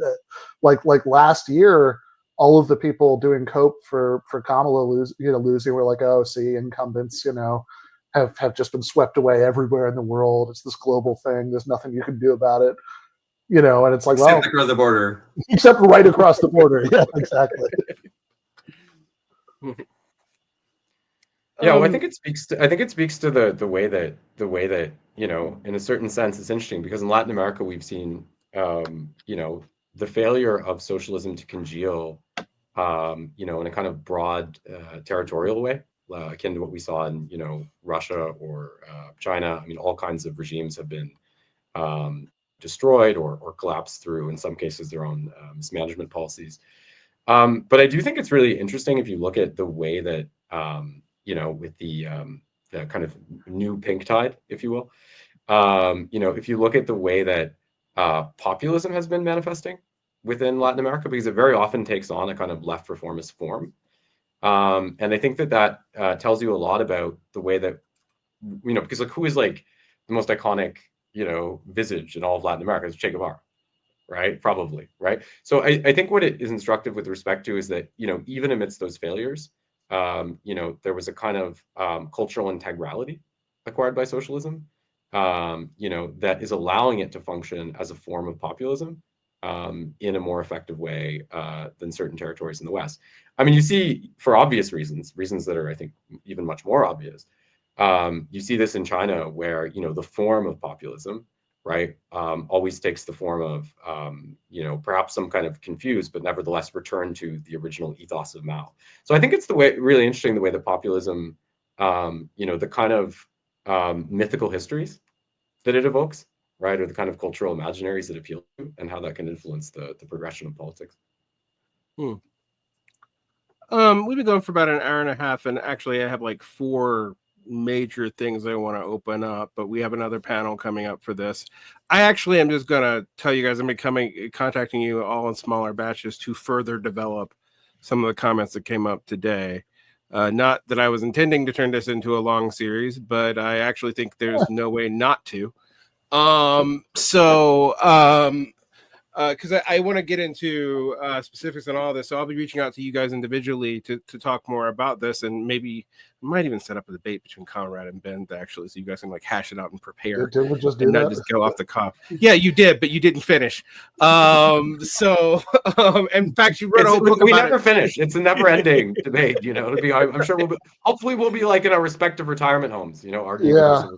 like last year, all of the people doing cope for Kamala losing were like, oh, see, incumbents, have just been swept away everywhere in the world. It's this global thing. There's nothing you can do about it. And it's like, except across the border. Except right across the border. Yeah, exactly. Yeah, well, I think it speaks to the way that in a certain sense, it's interesting because in Latin America we've seen the failure of socialism to congeal in a kind of broad territorial way, akin to what we saw in Russia or China. I mean, all kinds of regimes have been destroyed or collapsed through, in some cases, their own mismanagement policies. But I do think it's really interesting if you look at the way that with the kind of new pink tide, if you will, if you look at the way that populism has been manifesting within Latin America, because it very often takes on a kind of left reformist form. And I think that tells you a lot about the way that, because like who is like the most iconic, visage in all of Latin America is Che Guevara, right? Probably, right? So I think what it is instructive with respect to is that, even amidst those failures, there was a kind of cultural integrality acquired by socialism, that is allowing it to function as a form of populism, in a more effective way than certain territories in the West. I mean, you see, for obvious reasons that are, I think, even much more obvious. You see this in China, where the form of populism, right, always takes the form of perhaps some kind of confused, but nevertheless return to the original ethos of Mao. So I think it's really interesting the way that populism, the kind of mythical histories that it evokes, right, or the kind of cultural imaginaries that appeal to, and how that can influence the progression of politics. We've been going for about an hour and a half, and actually I have like 4 major things I want to open up, but we have another panel coming up for this. I actually am just going to tell you guys I'm contacting you all in smaller batches to further develop some of the comments that came up today. Not that I was intending to turn this into a long series, but I actually think there's no way not to. Because I want to get into specifics on all this, so I'll be reaching out to you guys individually to talk more about this, and maybe I might even set up a debate between Conrad and Ben actually, so you guys can like hash it out and prepare, Did we just do and that? not just go off the cuff. Yeah, you did, but you didn't finish. In fact, you wrote a whole book we about never it. finish. It's a never-ending debate. I'm sure hopefully we'll be like in our respective retirement homes, arguing. Yeah.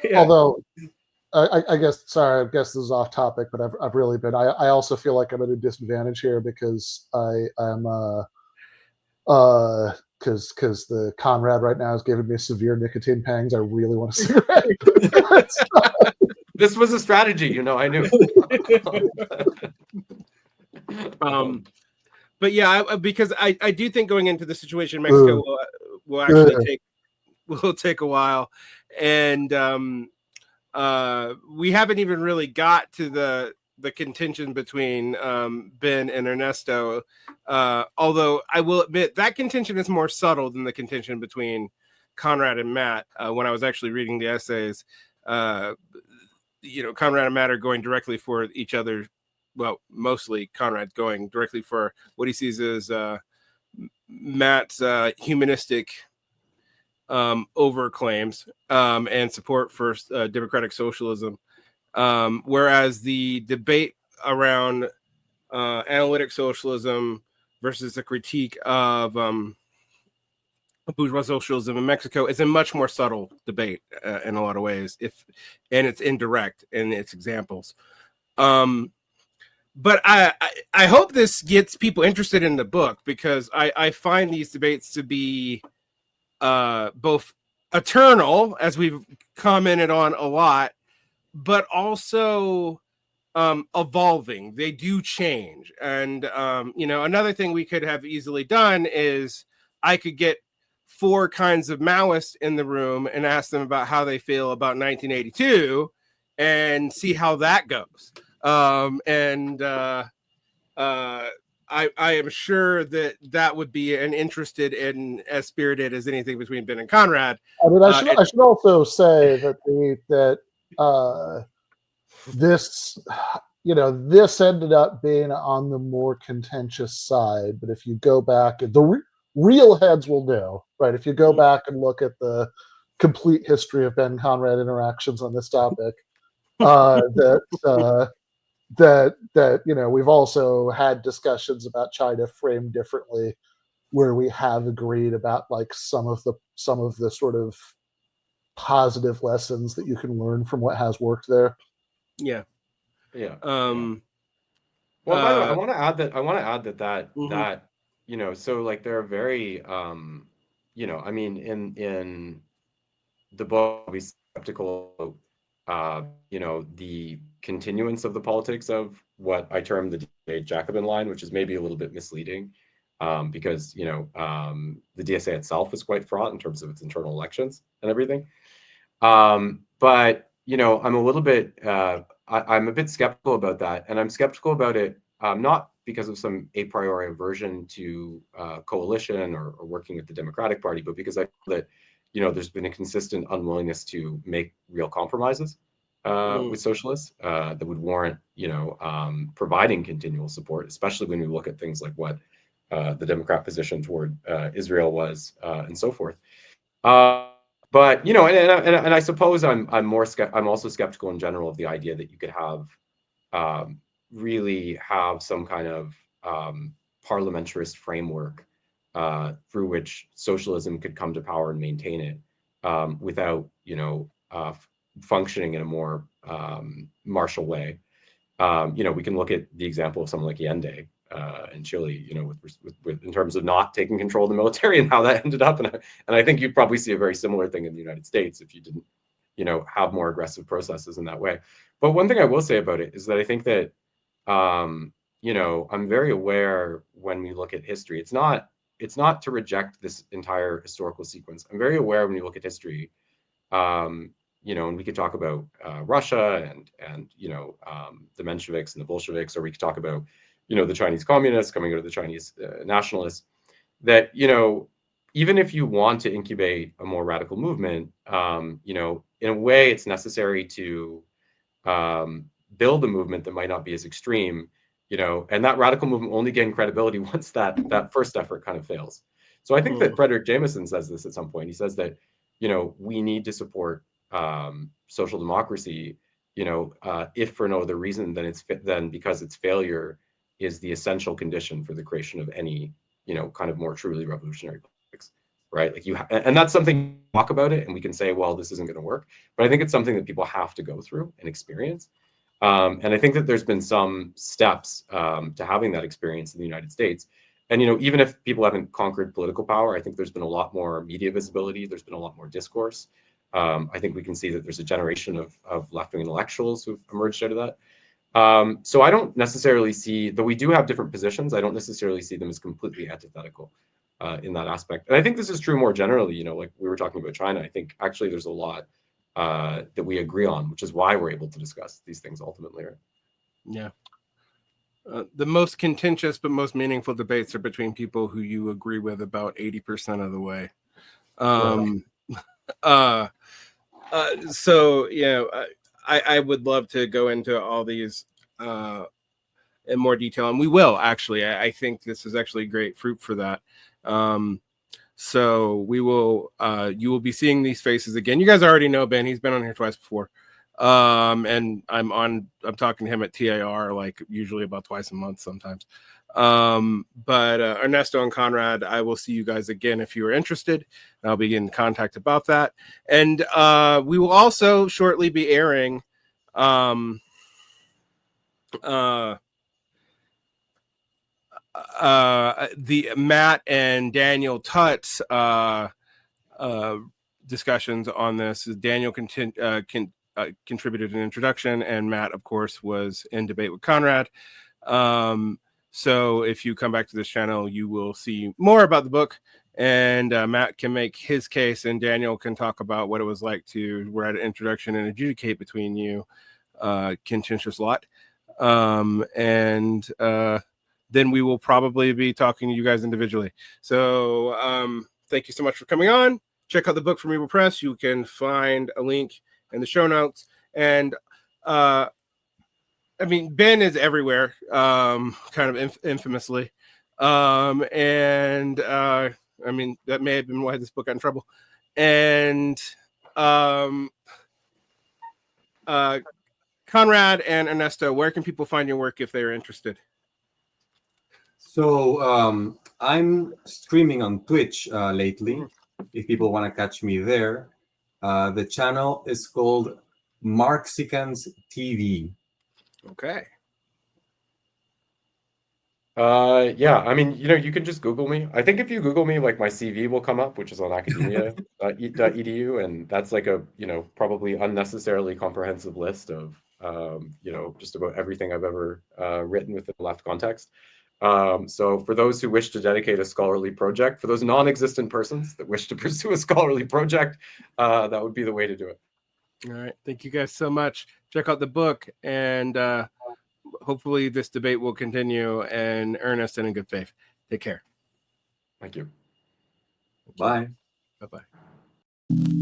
Yeah. Although I guess, sorry, I guess this is off topic, but I've really been. I also feel like I'm at a disadvantage here because I'm because the Conrad right now is giving me severe nicotine pangs. I really want a cigarette. This was a strategy, I knew. But yeah, because I do think going into the situation in Mexico will actually take a while, and we haven't even really got to the contention between Ben and Ernesto, although I will admit that contention is more subtle than the contention between Conrad and Matt. When I was actually reading the essays, Conrad and Matt are going directly for each other. Well, mostly Conrad going directly for what he sees as Matt's humanistic overclaims and support for democratic socialism, whereas the debate around analytic socialism versus a critique of bourgeois socialism in Mexico is a much more subtle debate in a lot of ways, and it's indirect in its examples. But I hope this gets people interested in the book, because I find these debates to be both eternal, as we've commented on a lot, but also evolving. They do change. And another thing we could have easily done is I could get 4 kinds of Maoists in the room and ask them about how they feel about 1982 and see how that goes. I am sure that would be an interested and as spirited as anything between Ben and Conrad. I mean, I should also say that this ended up being on the more contentious side. But if you go back, the real heads will know, right? If you go back and look at the complete history of Ben Conrad interactions on this topic, that we've also had discussions about China framed differently, where we have agreed about like some of the sort of positive lessons that you can learn from what has worked there. Yeah. Well, by the way, I want to add that so like there are very I mean, in the book we skeptical the continuance of the politics of what I term the Jacobin line, which is maybe a little bit misleading, because the DSA itself is quite fraught in terms of its internal elections and everything. But I'm a little bit I'm a bit skeptical about that, and I'm skeptical about it not because of some a priori aversion to coalition or working with the Democratic Party, but because I feel that there's been a consistent unwillingness to make real compromises with socialists that would warrant providing continual support, especially when we look at things like what the Democrat position toward Israel was and so forth. But and I suppose I'm also skeptical in general of the idea that you could have really have some kind of parliamentarist framework through which socialism could come to power and maintain it without, functioning in a more martial way. We can look at the example of someone like Allende in Chile, with in terms of not taking control of the military and how that ended up. And I think you'd probably see a very similar thing in the United States if you didn't, have more aggressive processes in that way. But one thing I will say about it is that I think that, I'm very aware when we look at history, it's not to reject this entire historical sequence. I'm very aware when we look at history, and we could talk about Russia and the Mensheviks and the Bolsheviks, or we could talk about, the Chinese communists coming out of the Chinese nationalists, that, even if you want to incubate a more radical movement, in a way it's necessary to build a movement that might not be as extreme, and that radical movement only gain credibility once that first effort kind of fails. So I think that Frederick Jameson says this at some point. He says that, we need to support social democracy, if for no other reason than because its failure is the essential condition for the creation of any, kind of more truly revolutionary politics, right? Like and that's something you talk about it, and we can say, well, this isn't going to work, but I think it's something that people have to go through and experience. And I think that there's been some steps to having that experience in the United States. And, even if people haven't conquered political power, I think there's been a lot more media visibility. There's been a lot more discourse. I think we can see that there's a generation of left-wing intellectuals who've emerged out of that. So I don't necessarily see, though we do have different positions, I don't necessarily see them as completely antithetical in that aspect. And I think this is true more generally, like we were talking about China. I think actually there's a lot that we agree on, which is why we're able to discuss these things ultimately. Right? Yeah. The most contentious but most meaningful debates are between people who you agree with about 80% of the way. So, I would love to go into all these in more detail, and we will actually. I think this is actually great fruit for that. So we will, you will be seeing these faces again. You guys already know Ben. He's been on here twice before. And I'm talking to him at TAR, like usually about twice a month sometimes. But Ernesto and Conrad, I will see you guys again if you are interested. I'll be in contact about that. And we will also shortly be airing the Matt and Daniel Tutt's discussions on this. Daniel contributed an introduction, and Matt, of course, was in debate with Conrad. So if you come back to this channel, you will see more about the book, and Matt can make his case, and Daniel can talk about what it was like to write an introduction and adjudicate between you, contentious lot. Then we will probably be talking to you guys individually. So thank you so much for coming on. Check out the book from Revol Press. You can find a link in the show notes. And Ben is everywhere, kind of infamously. That may have been why this book got in trouble. And Conrad and Ernesto, where can people find your work if they're interested? So I'm streaming on Twitch lately, if people want to catch me there. The channel is called Marxicans TV. Okay. You can just Google me. I think if you Google me, like my CV will come up, which is on academia.edu, and that's like a, probably unnecessarily comprehensive list of, just about everything I've ever written within the left context. So for those who wish to dedicate a scholarly project, for those non-existent persons that wish to pursue a scholarly project, that would be the way to do it. All right. Thank you guys so much. Check out the book, and hopefully this debate will continue in earnest and in good faith. Take care. Thank you. Bye. Bye-bye.